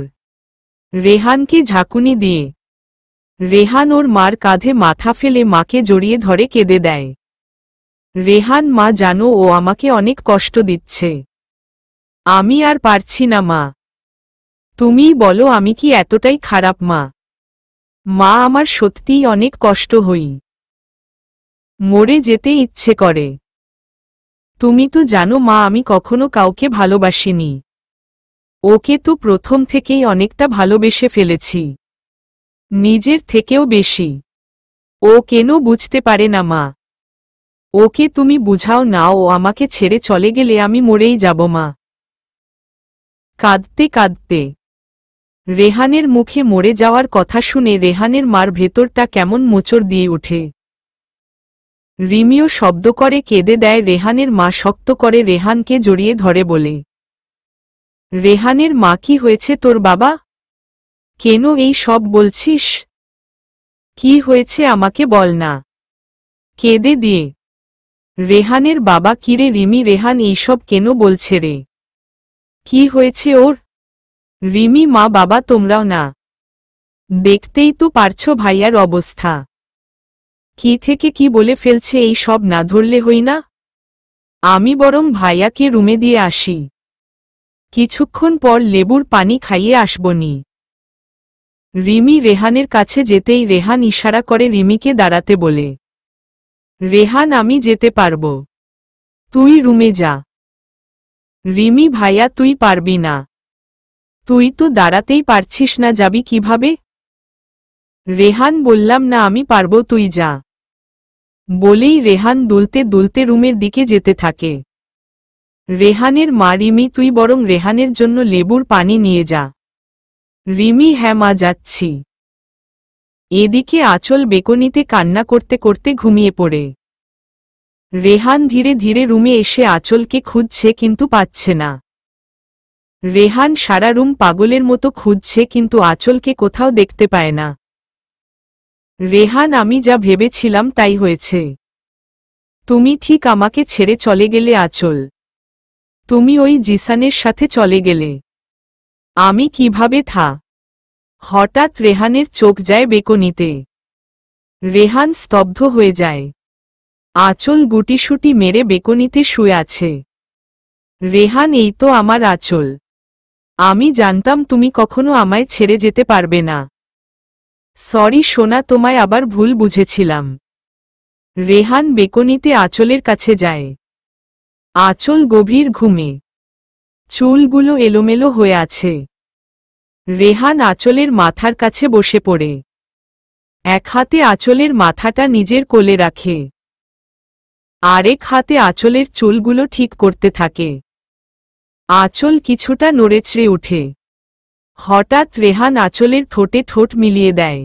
Speaker 1: রেহানকে ঝাঁকুনি দিয়ে রেহান ওর মার কাঁধে মাথা ফেলে মাকে জড়িয়ে ধরে কেঁদে দেয়। রেহান মা জানো ও আমাকে অনেক কষ্ট দিচ্ছে। আমি আর পারছি না মা। তুমিই বলো আমি কি এতটাই খারাপ মা? মা আমার সত্যিই অনেক কষ্ট হই। মরে যেতে ইচ্ছে করে। তুমি তো জানো মা আমি কখনো কাউকে ভালোবাসিনি। ওকে তো প্রথম থেকেই অনেকটা ভালোবেসে ফেলেছি, নিজের থেকেও বেশি। ও কেন বুঝতে পারে না মা? ওকে তুমি বুঝাও না, ও আমাকে ছেড়ে চলে গেলে আমি মরেই যাব মা। কাঁদতে কাঁদতে রেহানের মুখে মরে যাওয়ার কথা শুনে রেহানের মার ভেতরটা কেমন মোচড় দিয়ে ওঠে। রিমিও শব্দ করে কেঁদে দেয়। রেহানের মা শক্ত করে রেহানকে জড়িয়ে ধরে বলে, রেহানের মা কি হয়েছে তোর বাবা? কেন এই সব বলছিস? কি হয়েছে আমাকে বল না। কেঁদে দিয়ে রেহানের বাবা কিরে রিমি রেহান এইসব কেন বলছে রে? কি হয়েছে ওর? রিমি মা বাবা তোমরাও না, দেখতেই তো পারছো ভাইয়ার অবস্থা। কি থেকে কি বলে ফেলছে এই সব না ধরলে হই না। আমি বরং ভাইয়াকে রুমে দিয়ে আসি, কিছুক্ষণ পর লেবুর পানি খাইয়ে আসবনি। রিমি রেহানের কাছে যেতেই রেহান ইশারা করে রিমিকে দাঁড়াতে বলে, রেহান আমি যেতে পারব, তুই রুমে যা। রিমি ভাইয়া তুই পারবি না, তুই তো দাঁড়াতেই পারছিস না, যাবি কিভাবে? রেহান বললাম না আমি পারব, তুই যা। বলেই রেহান দুলতে দুলতে রুমের দিকে যেতে থাকে। রেহানের মা রিমি তুই বরং রেহানের জন্য লেবুর পানি নিয়ে যা। রিমি হ্যাঁ মা যাচ্ছি। এদিকে আঁচল বেকনিতে কান্না করতে করতে ঘুমিয়ে পড়ে। রেহান ধীরে ধীরে রুমে এসে আঁচলকে খুঁজছে কিন্তু পাচ্ছে না। রেহান সারা রুম পাগলের মতো খুঁজছে কিন্তু আঁচলকে কোথাও দেখতে পায় না। রেহান আমি যা ভেবেছিলাম তাই হয়েছে। তুমি ঠিক আমাকে ছেড়ে চলে গেলে আঁচল। তুমি ওই জিসানের সাথে চলে গেলে। আমি কিভাবে থা। হঠাৎ রেহানের চোখ যায় বেকনিতে। রেহান স্তব্ধ হয়ে যায়। আঁচল গুটিসুটি মেরে বেকনিতে শুয়ে আছে। রেহান, এই তো আমার আঁচল। আমি জানতাম তুমি কখনো আমায় ছেড়ে যেতে পারবে না। সরি সোনা, তোমায় আবার ভুল বুঝেছিলাম। রেহান বেকনিতে আঁচলের কাছে যায়। আঁচল গভীর ঘুমে। চুলগুলো এলোমেলো হয়ে আছে। রেহান আঁচলের মাথার কাছে বসে পড়ে। এক হাতে আঁচলের মাথাটা নিজের কোলে রাখে। আরেক হাতে আঁচলের চুলগুলো ঠিক করতে থাকে। আঁচল কিছুটা নড়েচড়ে ওঠে। হঠাৎ রেহান আঁচলের ঠোঁটে ঠোঁট মিলিয়ে দেয়।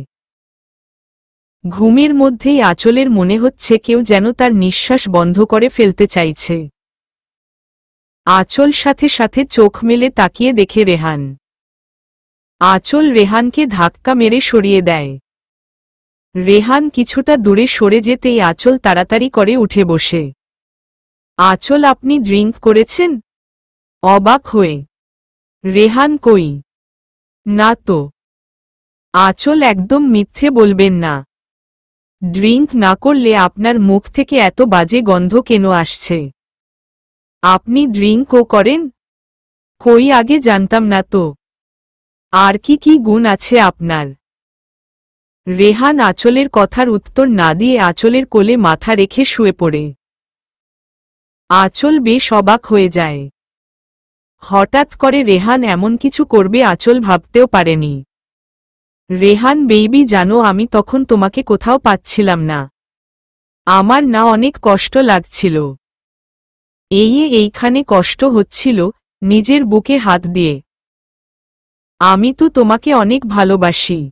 Speaker 1: ঘুমের মধ্যেই আঁচলের মনে হচ্ছে কেউ যেন তার নিঃশ্বাস বন্ধ করে ফেলতে চাইছে। আঁচল সাথে সাথে চোখ মেলে তাকিয়ে দেখে রেহান। আঁচল রেহানকে ধাক্কা মেরে সরিয়ে দেয়। রেহান কিছুটা দূরে সরে যেতেই আঁচল তাড়াতাড়ি করে উঠে বসে। আঁচল, আপনি ড্রিঙ্ক করেছেন? অবাক হয়ে। রেহান, কই না তো। আঁচল, একদম মিথ্যে বলবেন না। ড্রিঙ্ক না করলে আপনার মুখ থেকে এত বাজে গন্ধ কেন আসছে? আপনি ড্রিঙ্কও করেন? কই, আগে জানতাম না তো। আর কি কি গুণ আছে আপনার? রেহান আঁচলের কথার উত্তর না দিয়ে আঁচলের কোলে মাথা রেখে শুয়ে পড়ে। আঁচল বেশ অবাক হয়ে যায়। হঠাৎ করে রেহান এমন কিছু করবে আঁচল ভাবতেও পারেনি। রেহান, বেবি, জানো আমি তখন তোমাকে কোথাও পাচ্ছিলাম না। আমার না অনেক কষ্ট লাগছিল। এইখানে কষ্ট হচ্ছিল, নিজের বুকে হাত দিয়ে। আমি তো তোমাকে অনেক ভালোবাসি।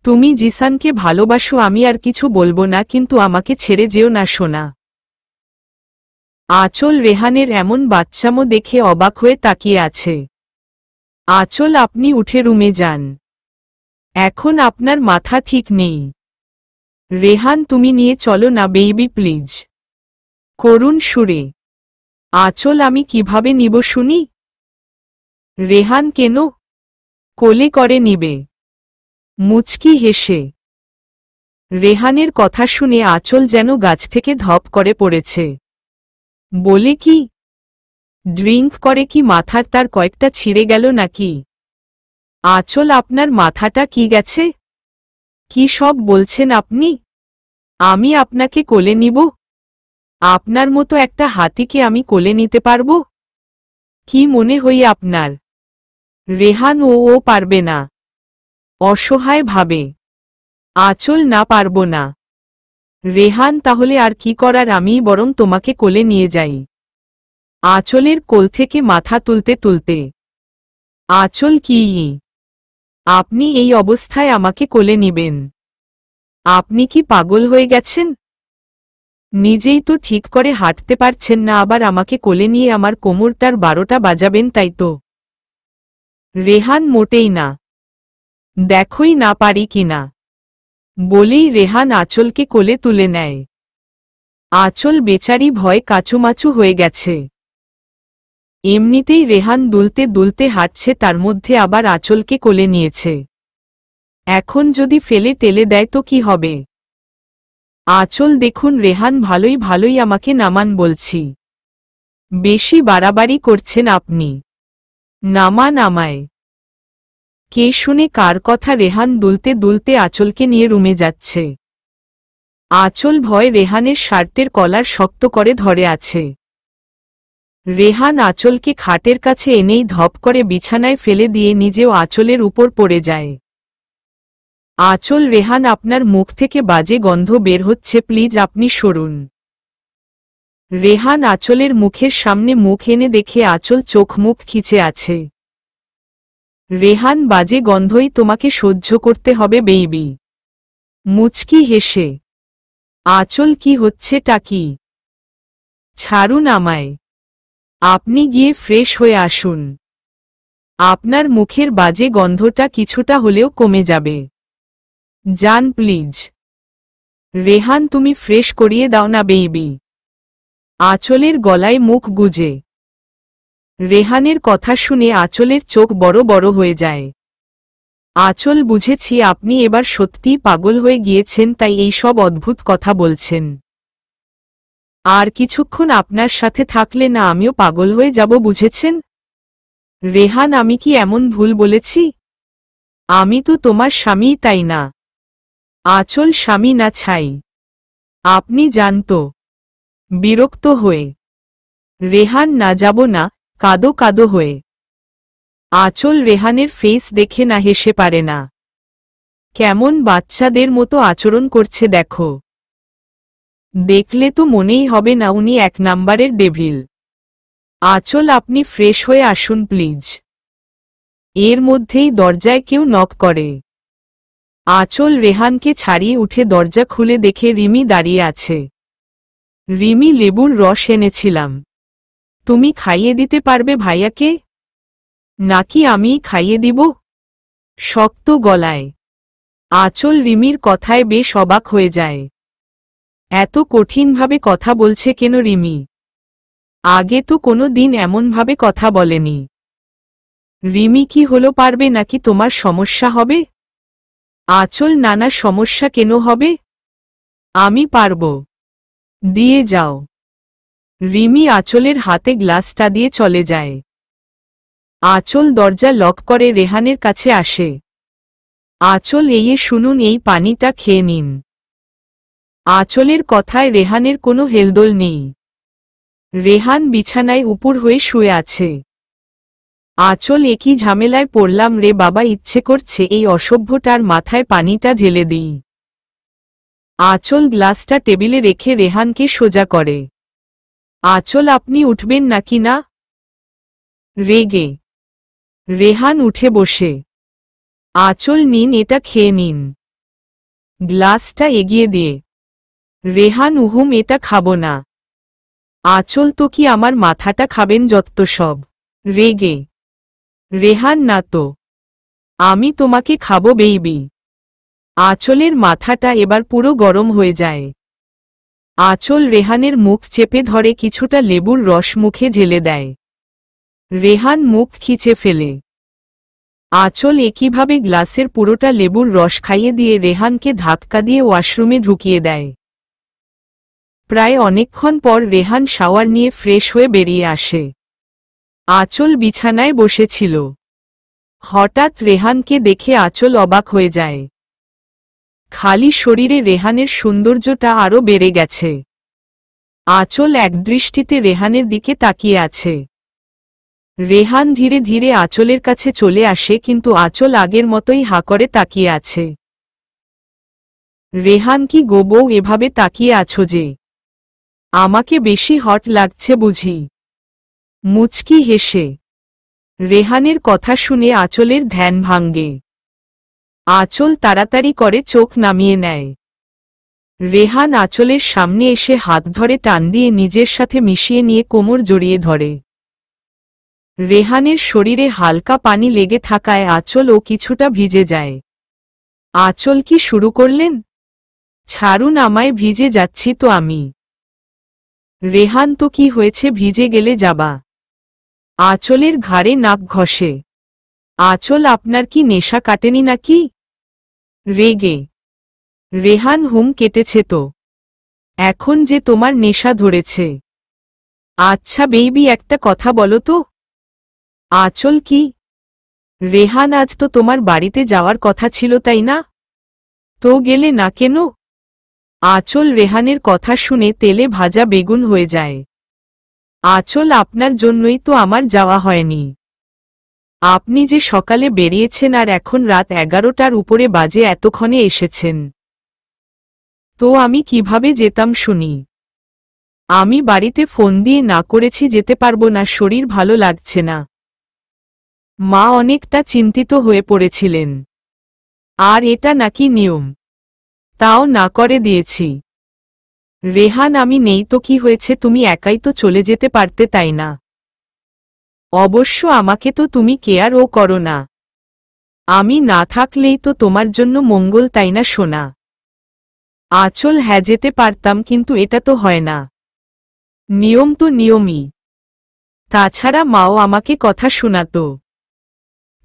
Speaker 1: তুমি জিসানকে ভালোবাসো, আমি আর কিছু বলবো না, কিন্তু আমাকে ছেড়ে যেও না সোনা। আঁচল রেহানের এমন বাচ্চামো দেখে অবাক হয়ে তাকিয়ে আছে। আঁচল, আপনি উঠে রুমে যান। এখন আপনার মাথা ঠিক নেই। রেহান, তুমি নিয়ে চলো না বেবি, প্লিজ। করুণ সুরে। আঁচল, আমি কিভাবে নিব শুনি? রেহান, কেন? কোলে করে নিবে। মুচকি হেসে। রেহানের কথা শুনে আঁচল যেন গাছ থেকে ধপ করে পড়েছে। বলে কি? ড্রিঙ্ক করে কি মাথার তার কয়েকটা ছিঁড়ে গেল নাকি? আঁচল, আপনার মাথাটা কি গেছে? কি সব বলছেন আপনি? আমি আপনাকে কোলে নিব? আপনার মতো একটা হাতিকে আমি কোলে নিতে পারব? কি মনে হই আপনার? রেহান, ও পারবে না। অসহায় ভাবে। আঁচল, না, পারব না। রেহান, তাহলে আর কি করার, আমিই বরং তোমাকে কোলে নিয়ে যাই। আঁচলের কোল থেকে মাথা তুলতে তুলতে। আঁচল, কি? আপনি এই অবস্থায় আমাকে কোলে নিবেন? আপনি কি পাগল হয়ে গেছেন? নিজেই তো ঠিক করে হাঁটতে পারছেন না, আবার আমাকে কোলে নিয়ে আমার কোমরটার 12টা বাজাবেন, তাই তো? রেহান, মোটেই না। দেখোই না পারি কিনা। বলেই রেহান আঁচলকে কোলে তুলে নেয়। আঁচল বেচারি ভয় কাচুমাচু হয়ে গেছে। এমনিতেই রেহান দুলতে দুলতে হাঁটছে, তার মধ্যে আবার আঁচলকে কোলে নিয়েছে। এখন যদি ফেলে টেলে দেয় তো কি হবে? আঁচল, দেখুন রেহান, ভালোই ভালোই আমাকে নামান বলছি। বেশি বাড়াবাড়ি করছেন আপনি। নামান আমায়। কে শুনে কার কথা? রেহান দুলতে দুলতে আঁচলকে নিয়ে রুমে যাচ্ছে। আঁচল ভয় রেহানের শার্টের কলার শক্ত করে ধরে আছে। রেহান আঁচলকে খাটের কাছে এনেই ধপ করে বিছানায় ফেলে দিয়ে নিজেও আঁচলের উপর পড়ে যায়। আঁচল, রেহান, আপনার মুখ থেকে বাজে গন্ধ বের হচ্ছে, প্লিজ আপনি সরুন। রেহান আঁচলের মুখের সামনে মুখ এনে দেখে আঁচল চোখ মুখ খিচে আছে। রেহান, বাজে গন্ধই তোমাকে সহ্য করতে হবে বেবি। মুচকি হেসে। আঁচল, কি হচ্ছেটা কি? ছাড়ুন আমায়। আপনি গিয়ে ফ্রেশ হয়ে আসুন। আপনার মুখের বাজে গন্ধটা কিছুটা হলেও কমে যাবে। যান প্লিজ। রেহান, তুমি ফ্রেশ করিয়ে দাও না বেবি। আঁচলের গলায় মুখ গুজে। রেহানের কথা শুনে আঁচলের চোখ বড় বড় হয়ে যায়। আঁচল বুঝেছি আপনি এবার সত্যিই পাগল হয়ে গিয়েছেন, তাই এই সব অদ্ভুত কথা বলছেন। আর কিছুক্ষণ আপনার সাথে থাকলে না আমিও পাগল হয়ে যাব, বুঝেছেন? রেহান, আমি কি এমন ভুল বলেছি? আমি তো তোমার স্বামী, তাই না? আঁচল, স্বামী না ছাই। আপনি জানতো। বিরক্ত হয়ে রেহান, না যাব না, কাঁদো কাঁদো হয়ে। আঁচল রেহানের ফেস দেখে না হেসে পারে না। কেমন বাচ্চাদের মতো আচরণ করছে দেখো। দেখলে তো মনেই হবে না উনি এক নাম্বারের ডেভিল। আঁচল, আপনি ফ্রেশ হয়ে আসুন প্লিজ। এর মধ্যেই দরজায় কেউ নক করে। আঁচল রেহানকে ছাড়িয়ে উঠে দরজা খুলে দেখে রিমি দাঁড়িয়ে আছে। রিমি, লেবুর রস এনেছিলাম। তুমি খাইয়ে দিতে পারবে ভাইয়াকে? নাকি আমিই খাইয়ে দিব? শক্ত গলায় আঁচল রিমির কথায় বেশ অবাক হয়ে যায়। এত কঠিনভাবে কথা বলছে কেন রিমি? আগে তো কোনো দিন এমনভাবে কথা বলেনি। রিমি, কি হলো, পারবে নাকি তোমার সমস্যা হবে? আঁচল, নানা সমস্যা কেন হবে? আমি পারব। দিয়ে যাও। রিমি আঁচলের হাতে গ্লাসটা দিয়ে চলে যায়। আঁচল দরজা লক করে রেহানের কাছে আসে। আঁচল, এই শুনুন, এই পানিটা খেয়ে নিন। আঁচলের কথায় রেহানের কোনো হেলদোল নেই। রেহান বিছানায় উপুর হয়ে শুয়ে আছে। আঁচল, একই ঝামেলায় পড়লাম রে বাবা, ইচ্ছে করছে এই অসভ্যটার মাথায় পানিটা ঢেলে দিই। আঁচল গ্লাসটা টেবিলে রেখে রেহানকে সোজা করে। আঁচল, আপনি উঠবেন নাকি না? রেগে রেহান উঠে বসে। আঁচল, নিন, এটা খেয়ে নিন। গ্লাসটা এগিয়ে দিয়ে রেহান, উহুম, এটা খাবো না। আঁচল, তো কি আমার মাথাটা খাবেন যত্ত সব? রেগে রেহান, না তো। আমি তোমাকে খাবো বেইবি। আঁচলের মাথাটা এবার পুরো গরম হয়ে যায়। আঁচল রেহানের মুখ চেপে ধরে কিছুটা লেবুর রস মুখে ঢেলে দেয়। রেহান মুখ খিচে ফেলে। আঁচল একইভাবে গ্লাসের পুরোটা লেবুর রস খাইয়ে দিয়ে রেহানকে ধাক্কা দিয়ে ওয়াশরুমে ঢুকিয়ে দেয়। প্রায় অনেকক্ষণ পর রেহান শাওয়ার নিয়ে ফ্রেশ হয়ে বেরিয়ে আসে। আঁচল বিছানায় বসেছিল। হঠাৎ রেহানকে দেখে আঁচল অবাক হয়ে যায়। খালি শরীরে রেহানের সৌন্দর্যটা আরও বেড়ে গেছে। আঁচল একদৃষ্টিতে রেহানের দিকে তাকিয়ে আছে। রেহান ধীরে ধীরে আঁচলের কাছে চলে আসে, কিন্তু আঁচল আগের মতোই হা করে তাকিয়ে আছে। রেহান, কি গো বউ, এভাবে তাকিয়ে আছো যে? আমাকে বেশি হট লাগছে বুঝি? মুচকি হেসে রেহানের কথা শুনে আঁচলের ধ্যান ভাঙ্গে। আঁচল তাড়াতাড়ি করে চোখ নামিয়ে নেয়। রেহান আঁচলের সামনে এসে হাত ধরে টান দিয়ে নিজের সাথে মিশিয়ে নিয়ে কোমর জড়িয়ে ধরে। রেহানের শরীরে হালকা পানি লেগে থাকায় আঁচল ও কিছুটা ভিজে যায়। আঁচল, কি শুরু করলেন? ছাড়ুন আমায়, ভিজে যাচ্ছি তো আমি। রেহান, তো কি হয়েছে, ভিজে গেলে যাবা? আঁচলের ঘাড়ে নাক ঘষে। আঁচল, আপনার কি নেশা কাটেনি নাকি? রেগে রেহান, হুম, কেটেছে তো। এখন যে তোমার নেশা ধরেছে। আচ্ছা বেবি, একটা কথা বলো তো। আঁচল, কি? রেহান, আজ তো তোমার বাড়িতে যাওয়ার কথা ছিল, তাই না? তো গেলে না কেন? আঁচল রেহানের কথা শুনে তেলে ভাজা বেগুন হয়ে যায়। আঁচল, আপনার জন্যই তো আমার যাওয়া হয়নি। আপনি যে সকালে বেরিয়েছেন আর এখন রাত 11টার উপরে বাজে, এতক্ষণে এসেছেন। তো আমি কিভাবে যেতাম শুনি? আমি বাড়িতে ফোন দিয়ে না করেছি যেতে পারবো না, শরীর ভালো লাগছে না। মা অনেকটা চিন্তিত হয়ে পড়েছিলেন। আর এটা নাকি নিয়ম? তাও না করে দিয়েছি। রেহান, আমি নেই তো কি হয়েছে, তুমি একাই তো চলে যেতে পারতে, তাই না? অবশ্য আমাকে তো তুমি কেয়ারও করো না। আমি না থাকলেই তো তোমার জন্য মঙ্গল, তাই না সোনা? আঁচল, হ্যাঁ যেতে পারতাম, কিন্তু এটা তো হয় না। নিয়ম তো নিয়মই। তাছাড়া মাও আমাকে কথা শোনাতো।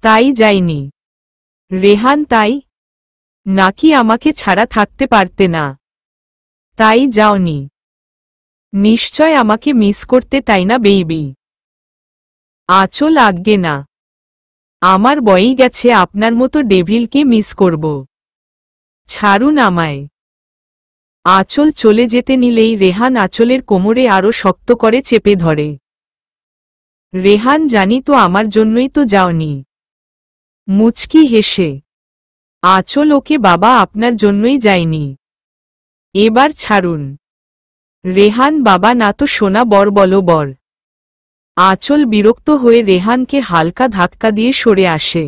Speaker 1: তাই যাইনি। রেহান তাই নাকি আমাকে ছাড়া থাকতে পারতে না? তাই যাওনি? নিশ্চয় আমাকে মিস করতে, তাই না বেবি? আঁচল আজ্ঞে না, আমার বয়েই গেছে আপনার মতো ডেভিলকে মিস করব। ছাড়ুন আমায়। আঁচল চলে যেতে নিলেই রেহান আঁচলের কোমরে আরো শক্ত করে চেপে ধরে। রেহান জানি তো, আমার জন্যই তো যাওনি। মুচকি হেসে, আঁচল ওকে বাবা, আপনার জন্যই যায়নি। এবার ছাড়ুন। রেহান বাবা না তো সোনা বর বলো বর। আঁচল বিরক্ত হয়ে রেহানকে হালকা ধাক্কা দিয়ে সরে আসে।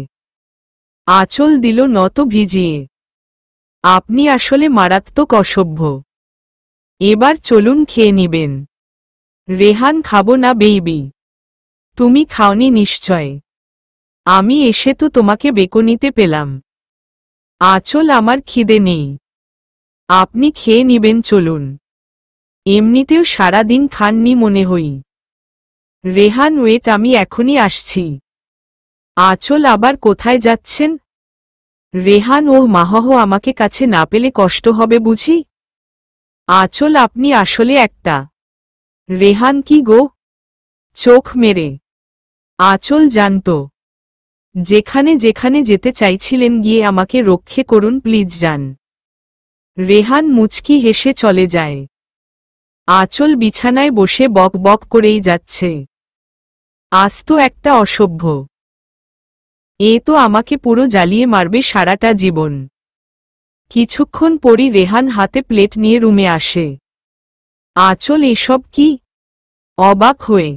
Speaker 1: আঁচল দিল নত ভিজিয়ে। আপনি আসলে মারাত্মক অসভ্য। এবার চলুন, খেয়ে নিবেন। রেহান খাবো না বেবি। তুমি খাওনি নিশ্চয়। আমি এসে তো তোমাকে বেকনিতে পেলাম। আঁচল আমার খিদে নেই। আপনি খেয়ে নিবেন, চলুন। এমনিতেও সারা দিন খাননি মনে হই। রেহান ওয়েট, আমি এখনই আসছি। আঁচল আবার কোথায় যাচ্ছেন? রেহান ও মাহহ, আমাকে কাছে না পেলে কষ্ট হবে বুঝি? আঁচল আপনি আসলে একটা। রেহান কি গো? চোখ মেরে। আঁচল জানত যেখানে যেখানে যেতে চাইছিলেন, গিয়ে আমাকে রক্ষে করুন প্লিজ, যান। রেহান মুচকি হেসে চলে যায়। আঁচল বিছানায় বসে বক বক করেই যাচ্ছে। আজ তো একটা অসভ্য। এ তো আমাকে পুরো জ্বালিয়ে মারবে সারাটা জীবন। কিছুক্ষণ পরই রেহান হাতে প্লেট নিয়ে রুমে আসে। আঁচল এসব কি? অবাক হয়ে।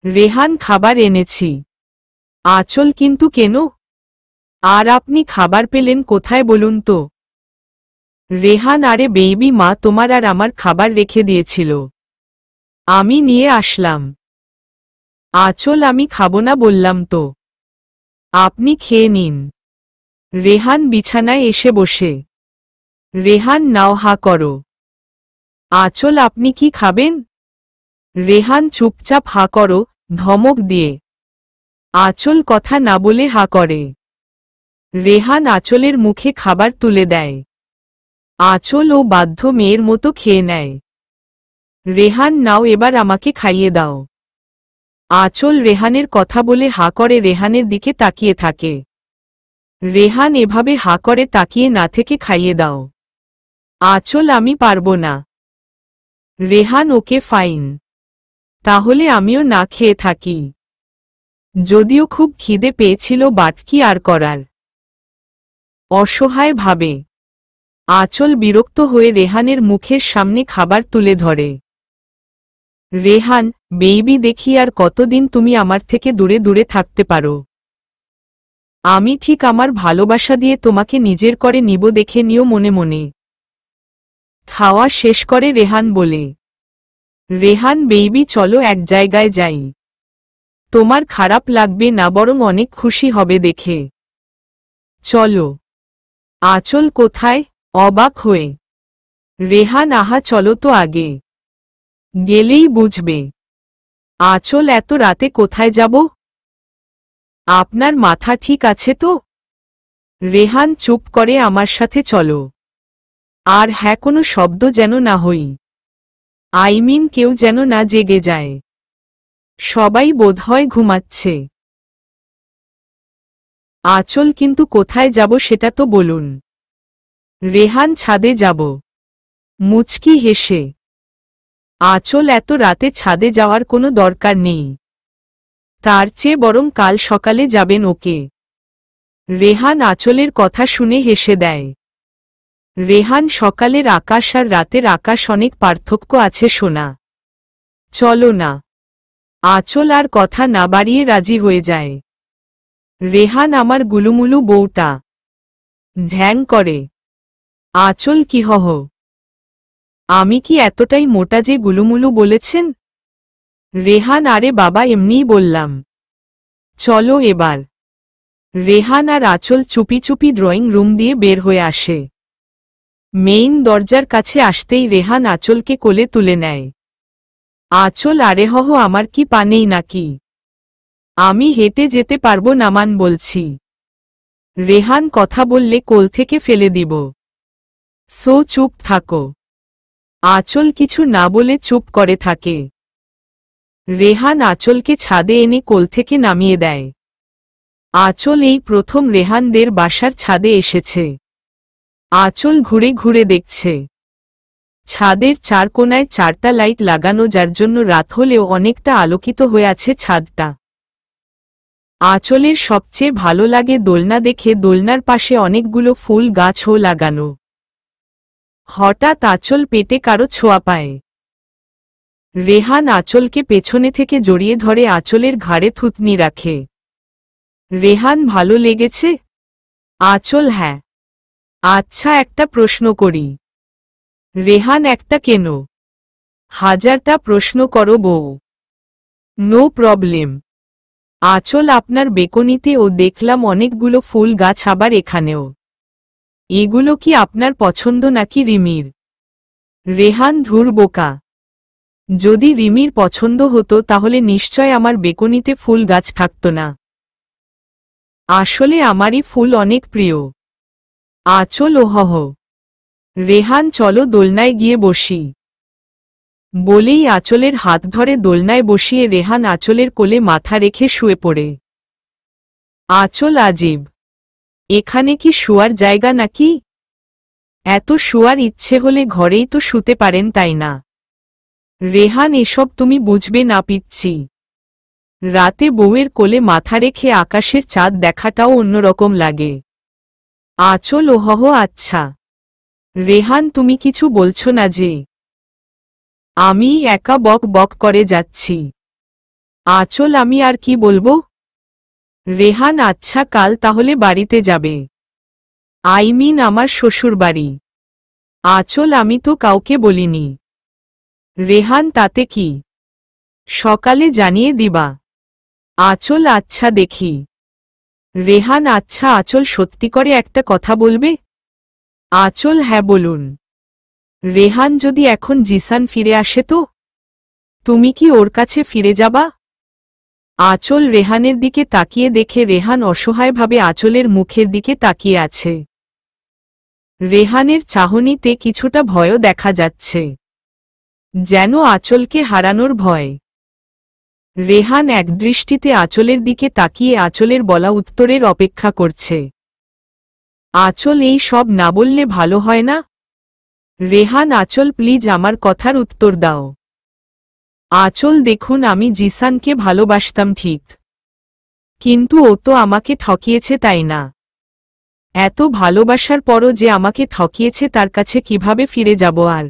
Speaker 1: রেহান খাবার এনেছি। আঁচল কিন্তু কেন? আর আপনি খাবার পেলেন কোথায় বলুন তো? রেহান আরে বেবি, মা তোমার আর আমার খাবার রেখে দিয়েছিল, আমি নিয়ে আসলাম। আঁচল আমি খাবো না বললাম তো। আপনি খেয়ে নিন। রেহান বিছানায় এসে বসে। রেহান নাও, হা করো। আঁচল আপনি কি খাবেন? রেহান চুপচাপ হা করো, ধমক দিয়ে। আঁচল কথা না বলে হা করে। রেহান আঁচলের মুখে খাবার তুলে দেয়। আঁচল ও বাধ্য মেয়ের মতো খেয়ে নেয়। রেহান নাও, এবার আমাকে খাইয়ে দাও। আঁচল রেহানের কথা বলে হা করে রেহানের দিকে তাকিয়ে থাকে। রেহান এভাবে হা করে তাকিয়ে না থেকে খাইয়ে দাও। আঁচল আমি পারবো না। Rehan okay fine. তাহলে আমিও না খেয়ে থাকি। যদিও খুব খিদে পেয়েছিল, বাট কি আর করার। অসহায় ভাবে আঁচল বিরক্ত হয়ে রেহানের মুখের সামনে খাবার তুলে ধরে। রেহান বেবি, দেখি আর কতদিন তুমি আমার থেকে দূরে দূরে থাকতে পারো। আমি ঠিক আমার ভালোবাসা দিয়ে তোমাকে নিজের করে নিব, দেখে নিও মনে মনে। খাওয়া শেষ করে রেহান বলে। রেহান বেবি চলো এক জায়গায় যাই। তোমার খারাপ লাগবে না, বরং অনেক খুশি হবে দেখে। চলো। আঁচল কোথায়? অবাক হয়ে। রেহান আহা চলো তো আগে। গেলেই বুঝবে। আঁচল এত রাতে কোথায় যাব? আপনার মাথা ঠিক আছে তো? রেহান চুপ করে, আমার সাথে চলো। আর হ্যাঁ, কোনো শব্দ যেন না হই। কেউ যেন না জেগে যায়। সবাই বোধহয় ঘুমাচ্ছে। আঁচল কিন্তু কোথায় যাব সেটা তো বলুন। রেহান ছাদে যাব। মুচকি হেসে। আঁচল এত রাতে ছাদে যাওয়ার কোনো দরকার নেই। তার চেয়ে বরং কাল সকালে যাবেন ওকে। রেহান আঁচলের কথা শুনে হেসে দেয়। রেহান সকালের আকাশ আর রাতের আকাশ অনেক পার্থক্য আছে সোনা। চলো না। আঁচল আর কথা না বাড়িয়ে রাজি হয়ে যায়। রেহান আমার গুলুমুলু বউটা। ধ্যান করে। আঁচল কি হহ, আমি কি এতটাই মোটা যে গুলুমুলু বলেছেন? রেহান আরে বাবা, এমনিই বললাম। চলো এবার। রেহান আর আঁচল চুপি চুপি ড্রয়িং রুম দিয়ে বের হয়ে আসে। মেইন দরজার কাছে আসতেই রেহান আঁচলকে কোলে তুলে নেয়। আঁচল আরে হহ আমার কি পা নেই নাকি? আমি হেঁটে যেতে পারবো নামান বলছি। রেহান কথা বললে কোল থেকে ফেলে দিব। সো চুপ থাকো। আঁচল কিছু না বলে চুপ করে থাকে। রেহান আঁচলকে ছাদে এনে কোল থেকে নামিয়ে দেয়। আঁচল এই প্রথম রেহানদের বাসার ছাদে এসেছে। আঁচল ঘুরে ঘুরে দেখছে। ছাদের চার কোণায় চারটা লাইট লাগানো, যার জন্য রাত হলেও অনেকটা আলোকিত হয়ে আছে ছাদটা। আঁচলের সবচেয়ে ভালো লাগে দোলনা দেখে। দোলনার পাশে অনেকগুলো ফুল গাছও লাগানো। হঠাৎ আঁচল পেটে কারো ছোঁয়া পায়। রেহান আঁচলকে পেছনে থেকে জড়িয়ে ধরে আঁচলের ঘাড়ে থুতনি রাখে। রেহান ভালো লেগেছে? আঁচল হ্যাঁ। আচ্ছা একটা প্রশ্ন করি। রেহান একটা কেন? হাজারটা প্রশ্ন করো বউ। No problem. আঁচল আপনার বেকনিতে ও দেখলাম অনেকগুলো ফুল গাছ, আবার এখানেও। এগুলো কি আপনার পছন্দ নাকি রিমির? রেহান ধুর বোকা। যদি রিমির পছন্দ হতো তাহলে নিশ্চয় আমার বেকনিতে ফুল গাছ থাকত না। আসলে আমারই ফুল অনেক প্রিয়। আঁচল ওহহ। রেহান চলো দোলনায় গিয়ে বসি। বলেই আঁচলের হাত ধরে দোলনায় বসিয়ে রেহান আঁচলের কোলে মাথা রেখে শুয়ে পড়ে। আঁচল আজীব। এখানে কি শুয়ার জায়গা নাকি? এত শুয়ার ইচ্ছে হলে ঘরেই তো শুতে পারেন তাই না? রেহান এসব তুমি বুঝবে না পিচ্ছি। রাতে বউয়ের কোলে মাথা রেখে আকাশের চাঁদ দেখাটাও অন্যরকম লাগে। আঁচল ওহহ আচ্ছা। রেহান তুমি কিছু বলছো না যে? আমি একা বক বক করে যাচ্ছি। আঁচল আমি আর কি বলবো? রেহান আচ্ছা কাল তাহলে বাড়িতে যাবে? আই মিন আমার শ্বশুর বাড়ি। আঁচল আমি তো কাউকে বলিনি। রেহান তাতে কি? সকালে জানিয়ে দিবা। আঁচল আচ্ছা দেখি। রেহান আচ্ছা আঁচল সত্যি করে একটা কথা বলবে? আঁচল হ্যাঁ বলুন। রেহান যদি এখন জিসান ফিরে আসে তো? তুমি কি ওর কাছে ফিরে যাবা? আঁচল রেহানের দিকে তাকিয়ে দেখে রেহান অসহায়ভাবে আঁচলের মুখের দিকে তাকিয়ে আছে। রেহানের চাহনিতে কিছুটা ভয়ও দেখা যাচ্ছে, যেন আঁচলকে হারানোর ভয়। রেহান একদৃষ্টিতে আঁচলের দিকে তাকিয়ে আঁচলের বলা উত্তরের অপেক্ষা করছে। আঁচল এই সব না বললে ভালো হয় না? রেহান আঁচল প্লিজ আমার কথার উত্তর দাও। আঁচল দেখুন আমি জিসানকে ভালোবাসতাম ঠিক, কিন্তু ও তো আমাকে ঠকিয়েছে তাই না? এত ভালোবাসার পরও যে আমাকে ঠকিয়েছে তার কাছে কিভাবে ফিরে যাব আর?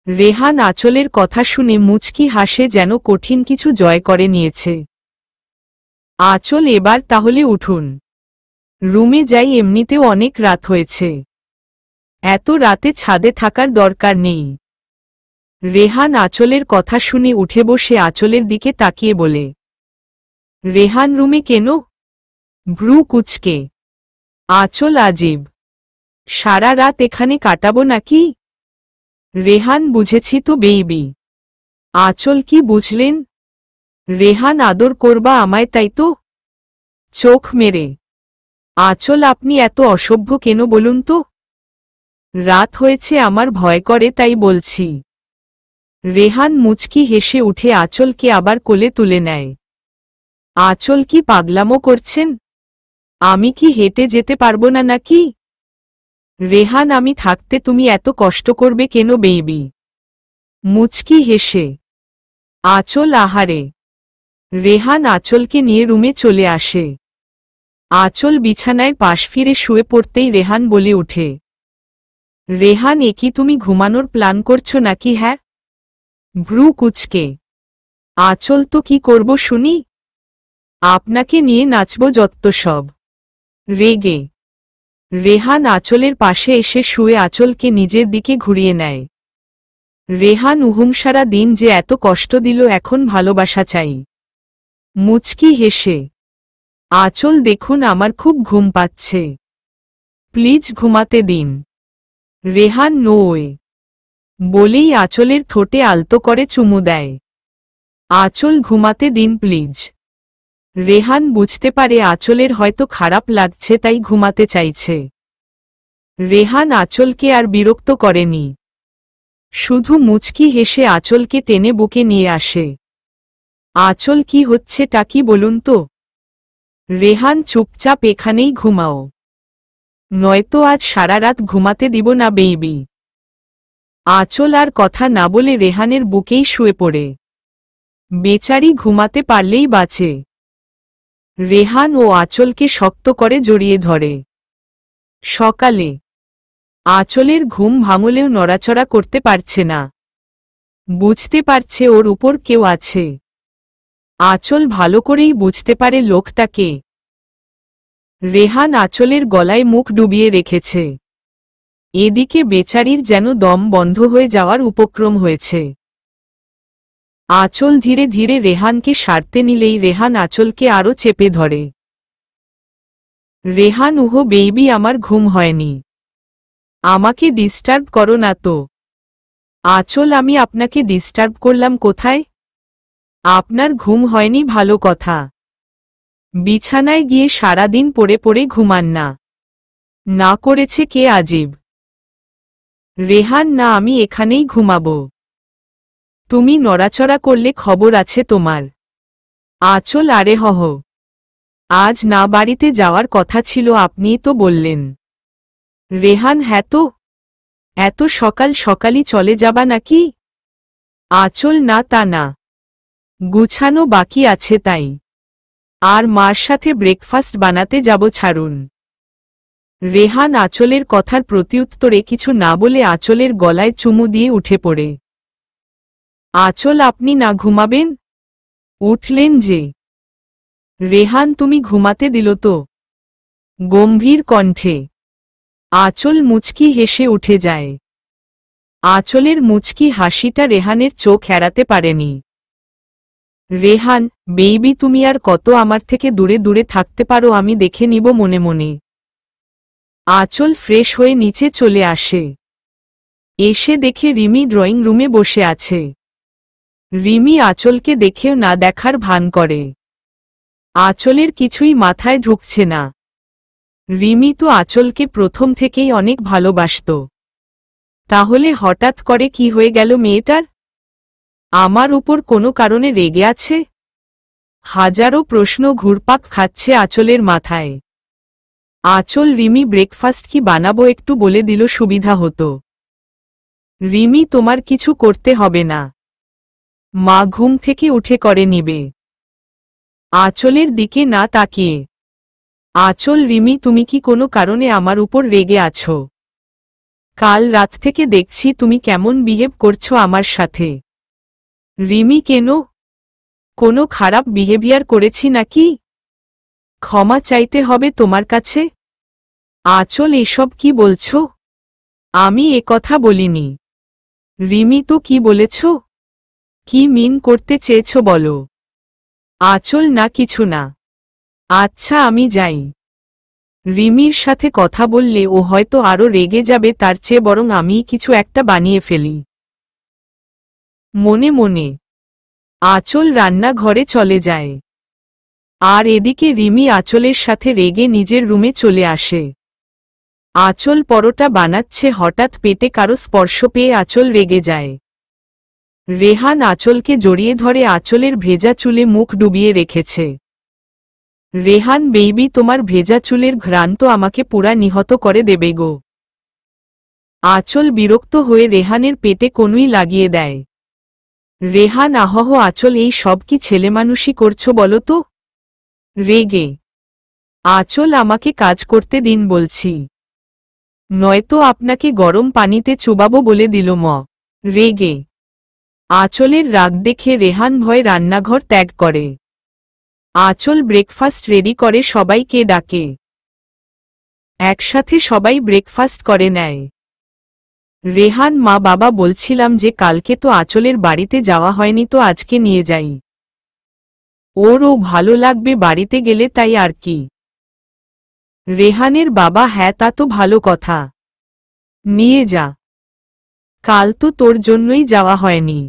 Speaker 1: রেহান আঁচলের কথা শুনে মুচকি হাসে, যেন কঠিন কিছু জয় করে নিয়েছে। আঁচল এবার তাহলে উঠুন, রুমে যাই, এমনিতেও অনেক রাত হয়েছে। এত রাতে ছাদে থাকার দরকার নেই। রেহান আঁচলের কথা শুনে উঠে বসে আঁচলের দিকে তাকিয়ে বলে। রেহান রুমে কেন? ভ্রু কুচকে। আঁচল আজীব। সারা রাত এখানে কাটাবো নাকি? রেহান বুঝেছি তো বেইবি। আঁচল কি বুঝলেন? রেহান আদর করবা আমায় তাই তো? চোখ মেরে। আঁচল আপনি এত অসভ্য কেন বলুন তো? রাত হয়েছে আমার ভয় করে তাই বলছি। রেহান মুচকি হেসে উঠে আঁচলকে আবার কোলে তুলে নেয়। আঁচল কি পাগলামো করছেন? আমি কি হেঁটে যেতে পারবো না নাকি? রেহান আমি থাকতে তুমি এত কষ্ট করবে কেন বেইবি? মুচকি হেসে। আঁচল আহারে। রেহান আঁচলকে নিয়ে রুমে চলে আসে। আঁচল বিছানায় পাশ ফিরে শুয়ে পড়তেই রেহান বলে উঠে। রেহান একি তুমি ঘুমানোর প্ল্যান করছো নাকি? হ্যাঁ। ভ্রু কুচকে। আঁচল তো কি করব শুনি? আপনাকে নিয়ে নাচব যত্ত সব। রেগে। রেহান আঁচলের পাশে এসে শুয়ে আঁচলকে নিজের দিকে ঘুরিয়ে নেয়। রেহান সারা দিন যে এত কষ্ট দিল, এখন ভালোবাসা চাই। মুচকি হেসে। আঁচল দেখুন আমার খুব ঘুম পাচ্ছে, প্লিজ ঘুমাতে দিন। রেহান নোয়ে। বলেই আঁচলের ঠোঁটে আলতো করে চুমু দেয়। আঁচল ঘুমাতে দিন প্লিজ। রেহান বুঝতে পারে আঁচলের হয়তো খারাপ লাগছে তাই ঘুমাতে চাইছে। রেহান আঁচলকে আর বিরক্ত করেনি, শুধু মুচকি হেসে আঁচলকে টেনে বুকে নিয়ে আসে। আঁচল কি হচ্ছেটা কি বলুন তো? রেহান চুপচাপ এখানেই ঘুমাও, নয়তো আজ সারা রাত ঘুমাতে দিব না বেবি। আঁচল আর কথা না বলে রেহানের বুকেই শুয়ে পড়ে। বেচারি ঘুমাতে পারলেই বাঁচে। রেহান ও আঁচলকে শক্ত করে জড়িয়ে ধরে। সকালে আঁচলের ঘুম ভাঙলেও নড়াচড়া করতে পারছে না। বুঝতে পারছে ওর উপর কেউ আছে। আঁচল ভালো করেই বুঝতে পারে লোকটাকে। রেহান আঁচলের গলায় মুখ ডুবিয়ে রেখেছে। এদিকে বেচারির যেন দম বন্ধ হয়ে যাওয়ার উপক্রম হয়েছে। আঁচল ধীরে ধীরে রেহানকে সারতে নিলেই রেহান আঁচলকে আরও চেপে ধরে। রেহান উহো বেবি আমার ঘুম হয়নি, আমাকে ডিস্টার্ব করো না তো। আঁচল আমি আপনাকে ডিস্টার্ব করলাম কোথায়? আপনার ঘুম হয়নি ভালো কথা, বিছানায় গিয়ে সারাদিন পড়ে পড়ে ঘুমান না। না করেছে কে আজীব? রেহান না আমি এখানেই ঘুমাবো, তুমি নড়াচড়া করলে খবর আছে তোমার। আঁচল আরে হহ, আজ না বাড়িতে যাওয়ার কথা ছিল আপনিই তো বললেন। রেহান হ্যাঁ তো, এত সকাল সকালই চলে যাবা নাকি? আঁচল না তা না, গুছানো বাকি আছে তাই। আর মার সাথে ব্রেকফাস্ট বানাতে যাব ছাড়ুন। রেহান আঁচলের কথার প্রত্যুত্তরে কিছু না বলে আঁচলের গলায় চুমু দিয়ে উঠে পড়ে। আঁচল আপনি না ঘুমাবেন? উঠলেন যে। রেহান তুমি ঘুমাতে দিল তো? গম্ভীর কণ্ঠে। আঁচল মুচকি হেসে উঠে যায়। আঁচলের মুচকি হাসিটা রেহানের চোখ এড়াতে পারেনি। রেহান বেবি তুমি আর কত আমার থেকে দূরে দূরে থাকতে পারো আমি দেখে নিব মনে মনে। আঁচল ফ্রেশ হয়ে নিচে চলে আসে। এসে দেখে রিমি ড্রয়িং রুমে বসে আছে। রিমি আঁচলকে দেখেও না দেখার ভান করে। আঁচলের কিছুই মাথায় ঢুকছে না। রিমি তো আঁচলকে প্রথম থেকেই অনেক ভালোবাসত, তাহলে হঠাৎ করে কি হয়ে গেল মেয়েটার? আমার উপর কোনো কারণে রেগে আছে? হাজারো প্রশ্ন ঘুরপাক খাচ্ছে আঁচলের মাথায়। আঁচল রিমি ব্রেকফাস্ট কি বানাবো একটু বলে দিল সুবিধা হতো। রিমি তোমার কিছু করতে হবে না, মা ঘুম থেকে উঠে করে নিবে। আঁচলের দিকে না তাকিয়ে। আঁচল রিমি তুমি কি কোনো কারণে আমার উপর রেগে আছো? কাল রাত থেকে দেখছি তুমি কেমন বিহেভ করছো আমার সাথে। রিমি কেন? কোনো খারাপ বিহেভিয়ার করেছি নাকি? ক্ষমা চাইতে হবে তোমার কাছে। আঁচল এসব কি বলছো? আমি কথা বলিনি। রিমি তো কি বলেছ? কি মিন করতে চেয়েছ বলো। আঁচল না কিছু না। আচ্ছা আমি যাই। রিমির সাথে কথা বললে ও হয়তো আরো রেগে যাবে, তার চেয়ে বরং আমিই কিছু একটা বানিয়ে ফেলি। মনে মনে আঁচল রান্নাঘরে চলে যায়। আর এদিকে রিমি আঁচলের সাথে রেগে নিজের রুমে চলে আসে। আঁচল পরোটা বানাচ্ছে, হঠাৎ পেটে কারো স্পর্শ পেয়ে আঁচল রেগে যায়। রেহান আঁচলকে জড়িয়ে ধরে আঁচলের ভেজা চুলে মুখ ডুবিয়ে রেখেছে। রেহান বেবি তোমার ভেজা চুলের ঘ্রাণ তো আমাকে পুরা নিহত করে দেবে গো। আঁচল বিরক্ত হয়ে রেহানের পেটে কনুই লাগিয়ে দেয়। রেহান আহহ আঁচল এই সব কি ছেলেমানুষি করছো বলো তো? রেগে। আঁচল আমাকে কাজ করতে দিন বলছি, নয়তো আপনাকে গরম পানিতে চুবাবো বলে দিল ম। রেগে। আঁচলের রাগ দেখে রেহান ভয়ে রান্নাঘর ত্যাগ করে। আঁচল ব্রেকফাস্ট রেডি করে সবাইকে ডাকে। একসাথে সবাই ব্রেকফাস্ট করে নেয়। রেহান মা বাবা বলছিলাম যে কালকে তো আঁচলের বাড়িতে যাওয়া হয়নি, তো আজকে নিয়ে যাই, ওরও ভালো লাগবে বাড়িতে গেলে, তাই আর কি। রেহানের বাবা হ্যাঁ তা তো ভালো কথা, নিয়ে যা। কাল তো তোর জন্যই যাওয়া হয়নি।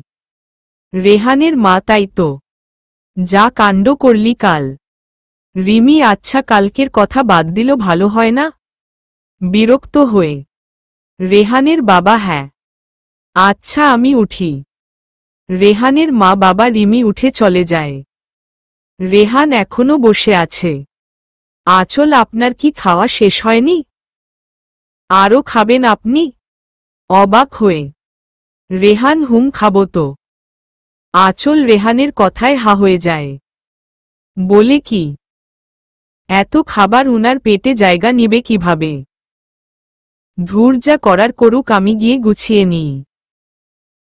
Speaker 1: রেহানের মা তাই তো, যা কাণ্ড করলি কাল। রিমি আচ্ছা কালকের কথা বাদ দিল ভালো হয় না? বিরক্ত হয়ে রেহানের বাবা হ্যাঁ আচ্ছা আমি উঠি। রেহানের মা বাবা রিমি উঠে চলে যায়। রেহান এখনো বসে আছে। আঁচল আপনার কি খাওয়া শেষ হয়নি? আরও খাবেন আপনি? অবাক হয়ে রেহান হুম খাবো তো। আঁচল রেহানের কথায় হা হয়ে যায়। বলে কি এত খাবার উনার পেটে জায়গা নিবে কিভাবে? ধুর যা করার করুক আমি গিয়ে গুছিয়ে নিই।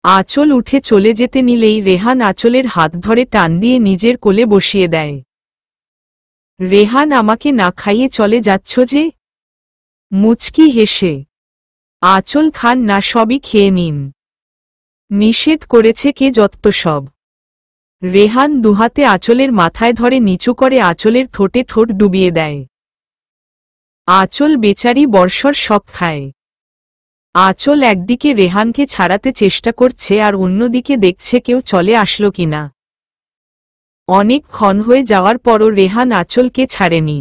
Speaker 1: আঁচল উঠে চলে যেতে নিলেই রেহান আঁচলের হাত ধরে টান দিয়ে নিজের কোলে বসিয়ে দেয়। রেহান আমাকে না খাইয়ে চলে যাচ্ছ যে? মুচকি হেসে আঁচল খান না সবই খেয়ে নিন। নিষেধ করেছে কে যত্ত সব? রেহান দুহাতে আঁচলের মাথায় ধরে নিচু করে আঁচলের ঠোঁটে ঠোঁট ডুবিয়ে দেয়। আঁচল বেচারি বর্ষর শখ খায়। আঁচল একদিকে রেহানকে ছাড়াতে চেষ্টা করছে আর অন্যদিকে দেখছে কেউ চলে আসলো কিনা। অনেক ক্ষণ হয়ে যাওয়ার পরও রেহান আঁচলকে ছাড়েনি।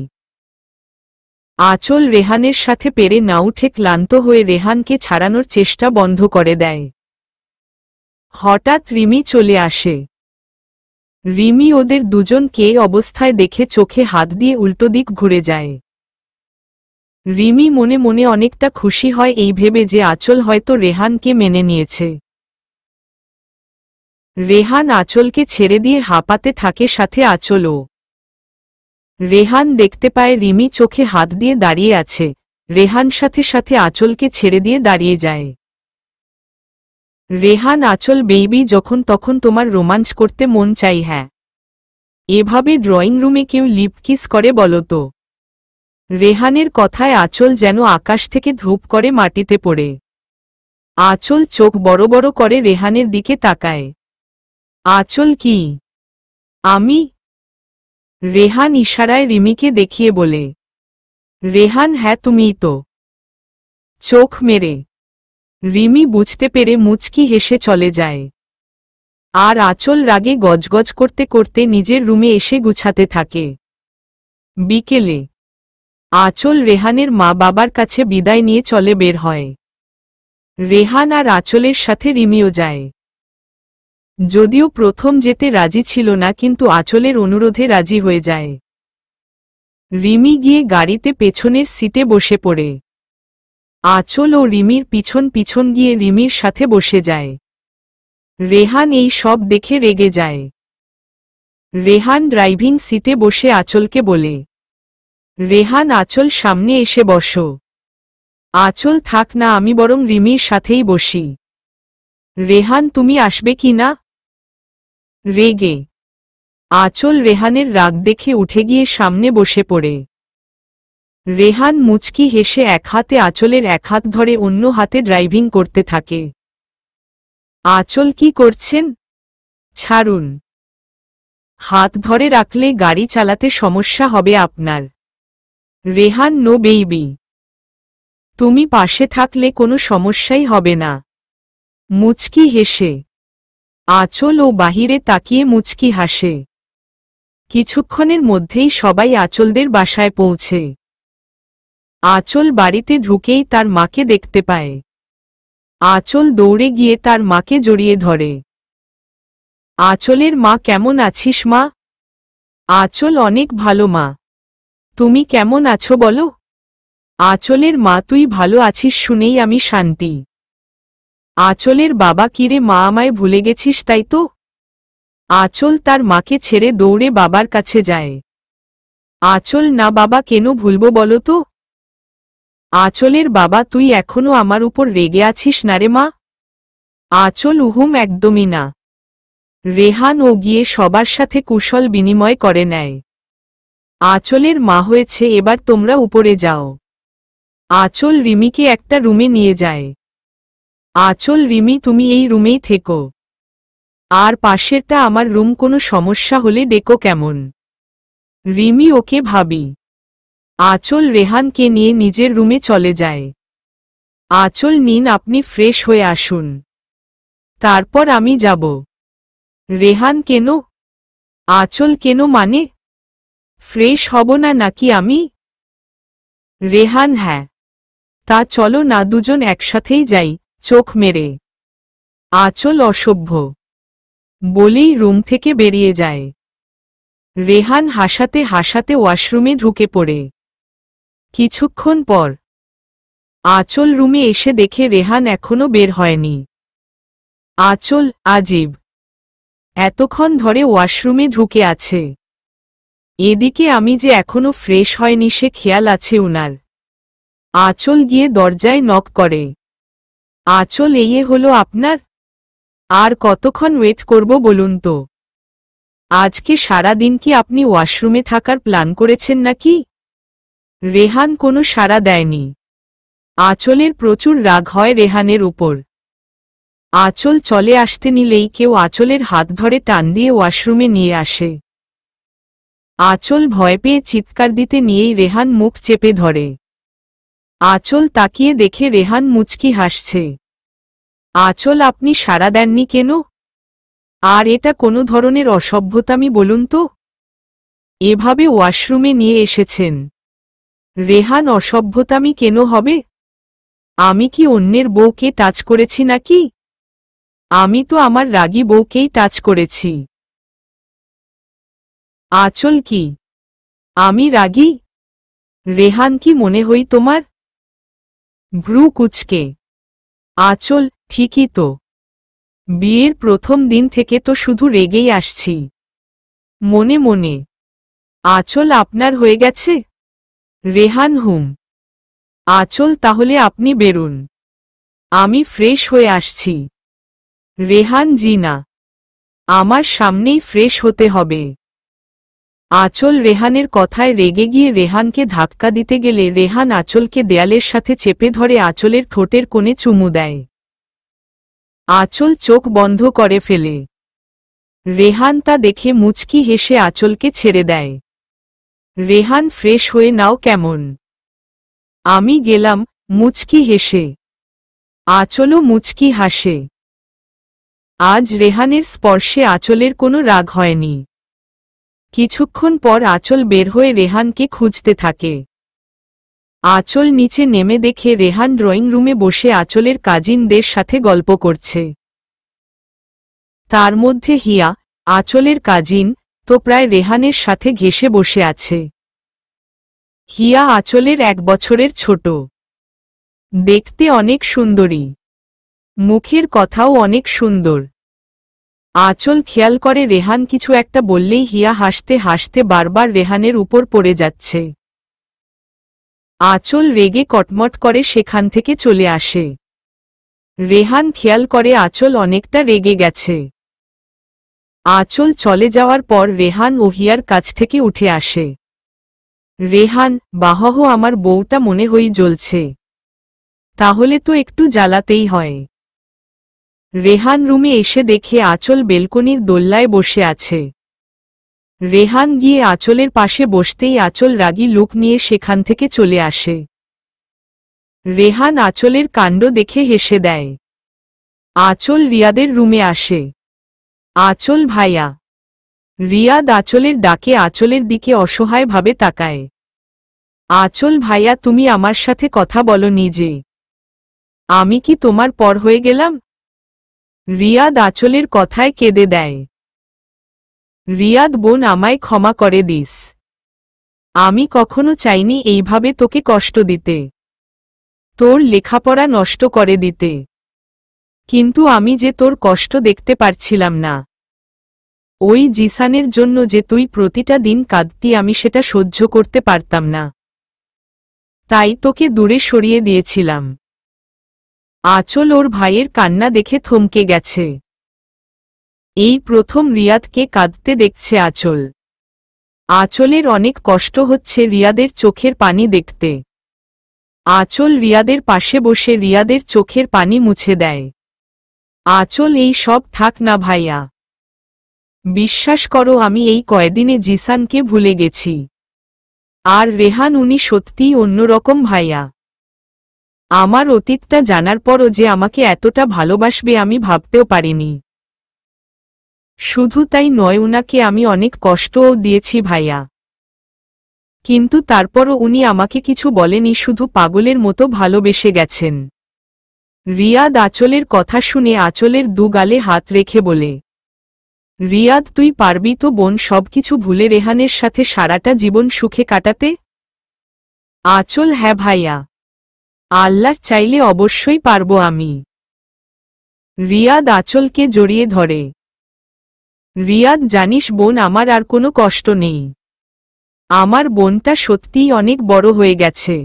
Speaker 1: আঁচল রেহানের সাথে পেরে না উঠে ক্লান্ত হয়ে রেহানকে ছাড়ানোর চেষ্টা বন্ধ করে দেয়। হঠাৎ রিমি চলে আসে। রিমি ওদের দুজনকে অবস্থায় দেখে চোখে হাত দিয়ে উল্টো দিক ঘুরে যায়। রিমি মনে মনে অনেকটা খুশি হয় এই ভেবে যে আঁচল হয়তো রেহানকে মেনে নিয়েছে। রেহান আঁচলকে ছেড়ে দিয়ে হাঁপাতে থাকে সাথে আঁচলও। রেহান দেখতে পায় রিমি চোখে হাত দিয়ে দাঁড়িয়ে আছে। রেহান সাথে সাথে আঁচলকে ছেড়ে দিয়ে দাঁড়িয়ে যায়। রেহান আঁচল বেবি যখন তখন তোমার রোমাঞ্চ করতে মন চাই হ্যাঁ? এভাবে ড্রয়িং রুমে কেউ লিপ কিস করে বলো তো? রেহানের কথায় আঁচল যেন আকাশ থেকে ধূপ করে মাটিতে পড়ে। আঁচল চোখ বড় বড় করে রেহানের দিকে তাকায়। আঁচল কি? আমি? রেহান ইশারায় রিমিকে দেখিয়ে বলে। রেহান হ্যাঁ তুমিই তো। চোখ মেরে রিমি বুঝতে পেরে মুচকি হেসে চলে যায়। আর আঁচল রাগে গজগজ করতে করতে নিজের রুমে এসে গুছাতে থাকে। বিকেলে আঁচল রেহানের মা বাবার কাছে বিদায় নিয়ে চলে বের হয়। রেহান আর আঁচলের সাথে রিমিও যায়। যদিও প্রথম যেতে রাজি ছিল না কিন্তু আঁচলের অনুরোধে রাজি হয়ে যায়। রিমি গিয়ে গাড়িতে পেছনের সিটে বসে পড়ে। আঁচল ও রিমির পিছন পিছন গিয়ে রিমির সাথে বসে যায়। রেহান এই সব দেখে রেগে যায়। রেহান ড্রাইভিং সিটে বসে আঁচলকে বলে। রেহান আঁচল সামনে এসে বসো। আঁচল থাক না আমি বরং রিমির সাথেই বসি। রেহান তুমি আসবে কি না? রেগে আঁচল রেহানের রাগ দেখে উঠে গিয়ে সামনে বসে পড়ে। রেহান মুচকি হেসে এক হাতে আঁচলের এক হাত ধরে অন্য হাতে ড্রাইভিং করতে থাকে। আঁচল কি করছেন? ছাড়ুন। হাত ধরে রাখলে গাড়ি চালাতে সমস্যা হবে আপনার। Rehan no baby. তুমি পাশে থাকলে কোনো সমস্যাই হবে না। মুচকি হেসে আঁচল ও বাহিরে তাকিয়ে মুচকি হাসে। কিছুক্ষণের মধ্যেই সবাই আঁচলদের বাসায় পৌঁছে। আঁচল বাড়িতে ঢুকেই তার মাকে দেখতে পায়। আঁচল দৌড়ে গিয়ে তার মাকে জড়িয়ে ধরে। আঁচলের মা কেমন আছিস মা? আঁচল অনেক ভালো মা। তুমি কেমন আছো বলো? আঁচলের মা তুই ভালো আছিস শুনেই আমি শান্তি। আঁচলের বাবা কিরে মা আমায় ভুলে গেছিস তাই তো? আঁচল তার মাকে ছেড়ে দৌড়ে বাবার কাছে যায়। আঁচল না বাবা কেন ভুলব বলো তো? আঁচলের বাবা তুই এখনো আমার উপর রেগে আছিস না রে মা? আঁচল উহুম একদমই না। রেহান ও গিয়ে সবার সাথে কুশল বিনিময় করে নেয়। আঁচলের মা হয়েছে এবার তোমরা উপরে যাও। আঁচল রিমিকে একটা রুমে নিয়ে যায়। আঁচল রিমি তুমি এই রুমেই থেকো। আর পাশেরটা আমার রুম কোনো সমস্যা হলে ডেকো কেমন? রিমি ওকে ভাবি। আঁচল রেহানকে নিয়ে নিজের রুমে চলে যায়। আঁচল নিন, আপনি ফ্রেশ হয়ে আসুন, তারপর আমি যাব। রেহান কেন? আঁচল কেন মানে? ফ্রেশ হব না নাকি আমি? রেহান হ্যাঁ। তা চলো না দুজন একসাথেই যাই, চোখ মেরে। আঁচল অসভ্য বলেই রুম থেকে বেরিয়ে যায়। রেহান হাসাতে হাসাতে ওয়াশরুমে ঢুকে পড়ে। কিছুক্ষণ পর আঁচল রুমে এসে দেখে রেহান এখনো বের হয়নি। আঁচল আজীব, এতক্ষণ ধরে ওয়াশরুমে ঢুকে আছে। এদিকে আমি যে এখনো ফ্রেশ হয়নি সে খেয়াল আছে উনার। আঁচল গিয়ে দরজায় নক করে। আঁচল এই হলো আপনার? আর কতক্ষণ ওয়েট করব বলুন তো? আজকে সারা দিন কি আপনি ওয়াশরুমে থাকার প্ল্যান করেছেন নাকি? রেহান কোনো সাড়া দেয়নি। আঁচলের প্রচুর রাগ হয় রেহানের উপর। আঁচল চলে আসতে নিলেই কেউ আঁচলের হাত ধরে টান দিয়ে ওয়াশরুমে নিয়ে আসে। আঁচল ভয় পেয়ে চিৎকার দিতে নিয়েই রেহান মুখ চেপে ধরে। আঁচল তাকিয়ে দেখে রেহান মুচকি হাসছে। আঁচল আপনি সাড়া দেননি কেন? আর এটা কোনো ধরনের অসভ্যতামি বলুন তো? এভাবে ওয়াশরুমে নিয়ে এসেছেন। রেহান অসভ্যতামি কেন হবে? আমি কি অন্যের বউকে টাচ করেছি নাকি? আমি তো আমার রাগী বউকেই টাচ করেছি। আঁচল কি আমি রাগী? রেহান কি মনে হই তোমার? ভ্রু কুচকে। আঁচল ঠিকই তো, বিয়ের প্রথম দিন থেকে তো শুধু রেগেই আসছি মনে মনে। আঁচল আপনার হয়ে গেছে? রেহান হুম। আঁচল তাহলে আপনি বেরুন, আমি ফ্রেশ হয়ে আসছি। রেহান জি না, আমার সামনেই ফ্রেশ হতে হবে। আঁচল রেহানের কথায় রেগে গিয়ে রেহানকে ধাক্কা দিতে গেলে রেহান আঁচলকে দেয়ালের সাথে চেপে ধরে আঁচলের ঠোঁটের কোণে চুমু দেয়। আঁচল চোখ বন্ধ করে ফেলে। রেহান তা দেখে মুচকি হেসে আঁচলকে ছেড়ে দেয়। রেহান ফ্রেশ হয়ে নাও কেমন? আমি গেলাম, মুচকি হেসে। আঁচলও মুচকি হাসে। আজ রেহানের স্পর্শে আঁচলের কোনো রাগ হয়নি। কিছুক্ষণ পর আঁচল বের হয়ে রেহানকে খুঁজতে থাকে। আঁচল নিচে নেমে দেখে রেহান ড্রয়িং রুমে বসে আঁচলের কাজিনদের সাথে গল্প করছে। তার মধ্যে হিয়া, আঁচলের কাজিন, তো প্রায় রেহানের সাথে ঘেঁষে বসে আছে। হিয়া আঁচলের 1 বছরের ছোট। দেখতে অনেক সুন্দরী, মুখের কথাও অনেক সুন্দর। আঁচল খেয়াল করে রেহান কিছু একটা বললেই হিয়া হাসতে হাসতে বারবার রেহানের উপর পড়ে যাচ্ছে। আঁচল রেগে কটমট করে সেখান থেকে চলে আসে। রেহান খেয়াল করে আঁচল অনেকটা রেগে গেছে। আঁচল চলে যাওয়ার পর রেহান ও হিয়ার কাছ থেকে উঠে আসে। রেহান বাহহ, আমার বউটা মনে হই জ্বলছে। তাহলে তো একটু জ্বালাতেই হয়। রেহান রুমে এসে দেখে আঁচল বেলকনির দোল্লায় বসে আছে। রেহান গিয়ে আঁচলের পাশে বসতেই আঁচল রাগী লুক নিয়ে সেখান থেকে চলে আসে। রেহান আঁচলের কাণ্ড দেখে হেসে দেয়। আঁচল রিয়াদের রুমে আসে। আঁচল ভাইয়া। রিয়াদ আঁচলের ডাকে আঁচলের দিকে অসহায়ভাবে তাকায়। আঁচল ভাইয়া, তুমি আমার সাথে কথা বলো নিজে। আমি কি তোমার পর হয়ে গেলাম? রিয়াদ আঁচলের কথায় কেঁদে দেয়। রিয়াদ বোন, আমায় ক্ষমা করে দিস। আমি কখনো চাইনি এইভাবে তোকে কষ্ট দিতে, তোর লেখাপড়া নষ্ট করে দিতে। কিন্তু আমি যে তোর কষ্ট দেখতে পারছিলাম না। ওই জিসানের জন্য যে তুই প্রতিটা দিন কাঁদতি, আমি সেটা সহ্য করতে পারতাম না। তাই তোকে দূরে সরিয়ে দিয়েছিলাম। আঁচল ওর ভাইয়ের কান্না দেখে থমকে গেছে। এই প্রথম রিয়াদকে কাঁদতে দেখছে আঁচল। আঁচলের অনেক কষ্ট হচ্ছে রিয়াদের চোখের পানি দেখতে। আঁচল রিয়াদের পাশে বসে রিয়াদের চোখের পানি মুছে দেয়। আঁচল, এই সব থাক না ভাইয়া। বিশ্বাস করো, আমি এই কয়দিনে জিসানকে ভুলে গেছি। আর রেহান, উনি সত্যিই অন্যরকম ভাইয়া। আমার অতীতটা জানার পরও যে আমাকে এতটা ভালোবাসবে আমি ভাবতেও পারিনি। শুধু তাই নয়, উনাকে আমি অনেক কষ্টও দিয়েছি ভাইয়া, কিন্তু তারপরও উনি আমাকে কিছু বলেনি, শুধু পাগলের মতো ভালোবেসে গেছেন। রিয়াদ আঁচলের কথা শুনে আঁচলের দু গালে হাত রেখে বলে, রিয়াদ তুই পারবি তো বোন সবকিছু ভুলে রেহানের সাথে সারাটা জীবন সুখে কাটাতে? আঁচল, হ্যাঁ ভাইয়া, আল্লাহ চাইলে অবশ্যই পারবো আমি। রিয়াদ আঁচলকে জড়িয়ে ধরে। রিয়াদ, জানিস বোন, আমার আর কোনো কষ্ট নেই। আমার বোনটা সত্যিই অনেক বড় হয়ে গেছে।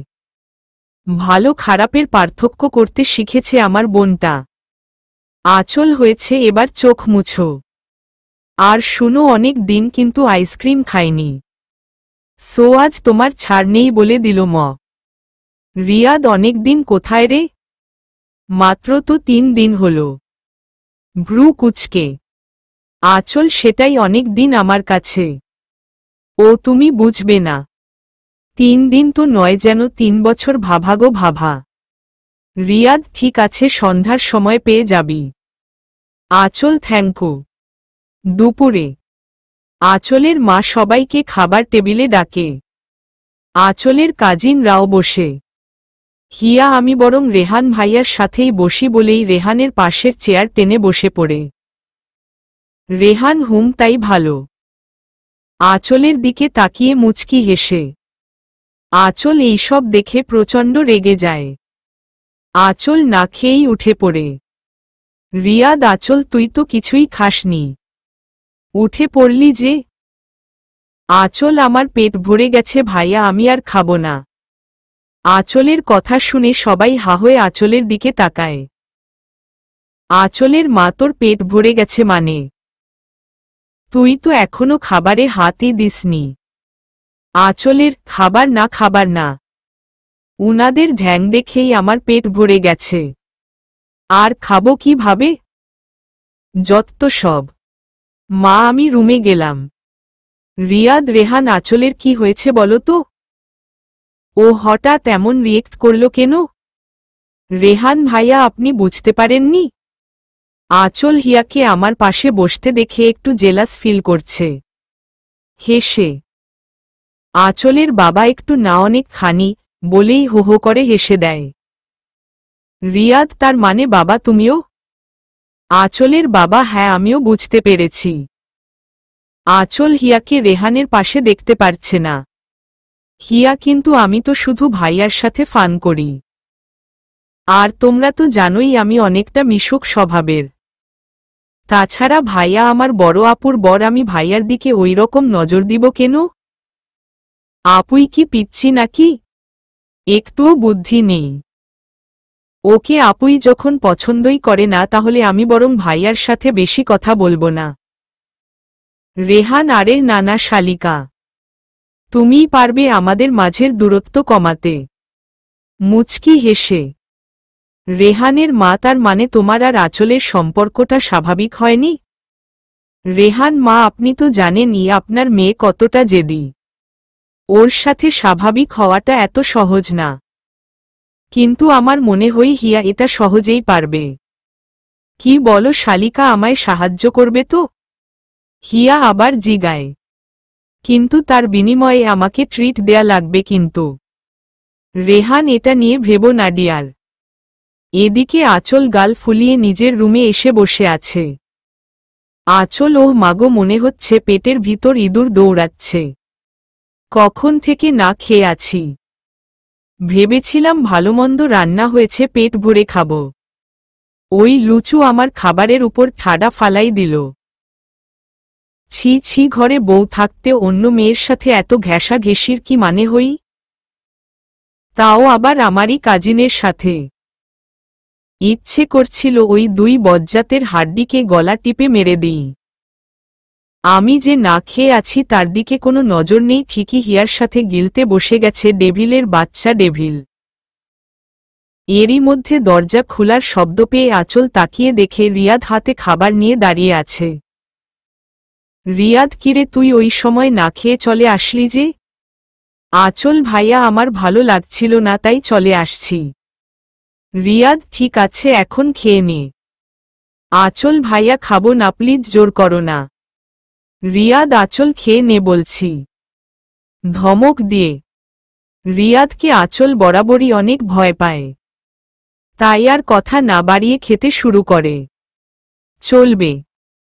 Speaker 1: ভালো খারাপের পার্থক্য করতে শিখেছে আমার বোনটা। আঁচল হয়েছে, এবার চোখ মুছো। আর শুনো, অনেক দিন কিন্তু আইসক্রিম খাইনি, সো আজ তোমার ছাড় নেই বলে দিল ম। রিয়াদ, অনেক দিন কোথায় রে? মাত্র তো 3 দিন হল। ভ্রু কুচকে। আঁচল, সেটাই অনেক দিন আমার কাছে। ও তুমি বুঝবে না, 3 দিন তো নয়, যেন 3 বছর। ভাভাগো ভাভা। রিয়াদ, ঠিক আছে, সন্ধ্যার সময় পেয়ে যাবি। আঁচল, থ্যাঙ্কু। দুপুরে আঁচলের মা সবাইকে খাবার টেবিলে ডাকে। আঁচলের কাজিনরাও বসে। হিয়া, আমি বরং রেহান ভাইয়ার সাথেই বসি বলেই রেহানের পাশের চেয়ার টেনে বসে পড়ে। রেহান, হুম তাই ভালো। আঁচলের দিকে তাকিয়ে মুচকি হেসে। আঁচল এইসব দেখে প্রচণ্ড রেগে যায়। আঁচল না খেয়েই উঠে পড়ে। রিয়াদ, আঁচল তুই তো কিছুই খাসনি, উঠে পড়লি যে? আঁচল, আমার পেট ভরে গেছে ভাইয়া, আমি আর খাবো না। আঁচলের কথা শুনে সবাই হা হয়ে আঁচলের দিকে তাকায়। আঁচলের মা, তোর পেট ভরে গেছে মানে? তুই তো এখনো খাবারে হাতই দিসনি। আঁচলের, খাবার না, খাবার না। উনাদের ঢ্যাং দেখেই আমার পেট ভরে গেছে, আর খাবো কিভাবে? যত সব। মা, আমি রুমে গেলাম। রিয়াদ, রেহান, আঁচলের কি হয়েছে বলো তো? ও হঠাৎ এমন রিয়েক্ট করল কেন? রেহান ভাইয়া, আপনি বুঝতে পারেননি? আঁচল হিয়াকে আমার পাশে বসতে দেখে একটু জেলাস ফিল করছে। হেসে। আঁচলের বাবা একটু না অনেক খানি বলেই হো হো করে হেসে দেয়। রিয়াদ, তার মানে বাবা তুমিও? আঁচলের বাবা, হ্যাঁ আমিও বুঝতে পেরেছি। আঁচল হিয়াকে রেহানের পাশে দেখতে পারছে না। হিয়া, কিন্তু আমি তো শুধু ভাইয়ার সাথে ফান করি। আর তোমরা তো জানোই আমি অনেকটা মিশুক স্বভাবের। তাছাড়া ভাইয়া আমার বড় আপুর বর, আমি ভাইয়ার দিকে ওই রকম নজর দিব কেন? আপুই কি পিচ্ছি নাকি? একটুও বুদ্ধি নেই। ওকে আপুই যখন পছন্দই করে না, তাহলে আমি বরং ভাইয়ার সাথে বেশি কথা বলবো না। রেহান, আরে নানা শালিকা, তুমিই পারবে আমাদের মাঝের দূরত্ব কমাতে। মুচকি হেসে। রেহানের মা, তার মানে তোমার আর আঁচলের সম্পর্কটা স্বাভাবিক হয়নি? রেহান, মা আপনি তো জানেনই আপনার মেয়ে কতটা জেদি। ওর সাথে স্বাভাবিক হওয়াটা এত সহজ না। কিন্তু আমার মনে হয় হিয়া এটা সহজেই পারবে। কি বলো শালিকা, আমায় সাহায্য করবে তো? হিয়া আবার জিগায়। কিন্তু তার বিনিময়ে আমাকে ট্রিট দেয়া লাগবে কিন্তু। রেহান, এটা নিয়ে ভেবো না ডিয়ার। এদিকে আঁচল গাল ফুলিয়ে নিজের রুমে এসে বসে আছে। আঁচল, ওহ মাগো, মনে হচ্ছে পেটের ভিতর ইঁদুর দৌড়াচ্ছে। কখন থেকে না খেয়ে আছি। ভেবেছিলাম ভালোমন্দ রান্না হয়েছে, পেট ভরে খাবো। ওই লুচু আমার খাবারের উপর ঠাডা ফালাই দিল। ছি ছি, ঘরে বউ থাকতে অন্য মেয়ের সাথে এত ঘেঁষাঘেঁষির কি মানে হই? তাও আবার আমারই কাজিনের সাথে। ইচ্ছে করছিল ওই 2 বজ্জাতের হাড্ডিকে গলা টিপে মেরে দিই। আমি যে না খেয়ে আছি তার দিকে কোনো নজর নেই, ঠিকই হিয়ার সাথে গিলতে বসে গেছে ডেভিলের বাচ্চা ডেভিল। এরই মধ্যে দরজা খোলার শব্দ পেয়ে আঁচল তাকিয়ে দেখে রিয়াদ হাতে খাবার নিয়ে দাঁড়িয়ে আছে। রিয়াদ, কিরে তুই ওই সময় না খেয়ে চলে আসলি যে? আঁচল, ভাইয়া আমার ভালো লাগছিল না তাই চলে আসছি। রিয়াদ ঠিক আছে এখন খেয়ে নে। আঁচল ভাইয়া খাবো না প্লিজ জোর করো না। রিয়াদ আঁচল খেয়ে নে বলছি। ধমক দিয়ে। রিয়াদকে আঁচল বরাবরই অনেক ভয় পায়, তাই আর কথা না বাড়িয়ে খেতে শুরু করে। চলবে।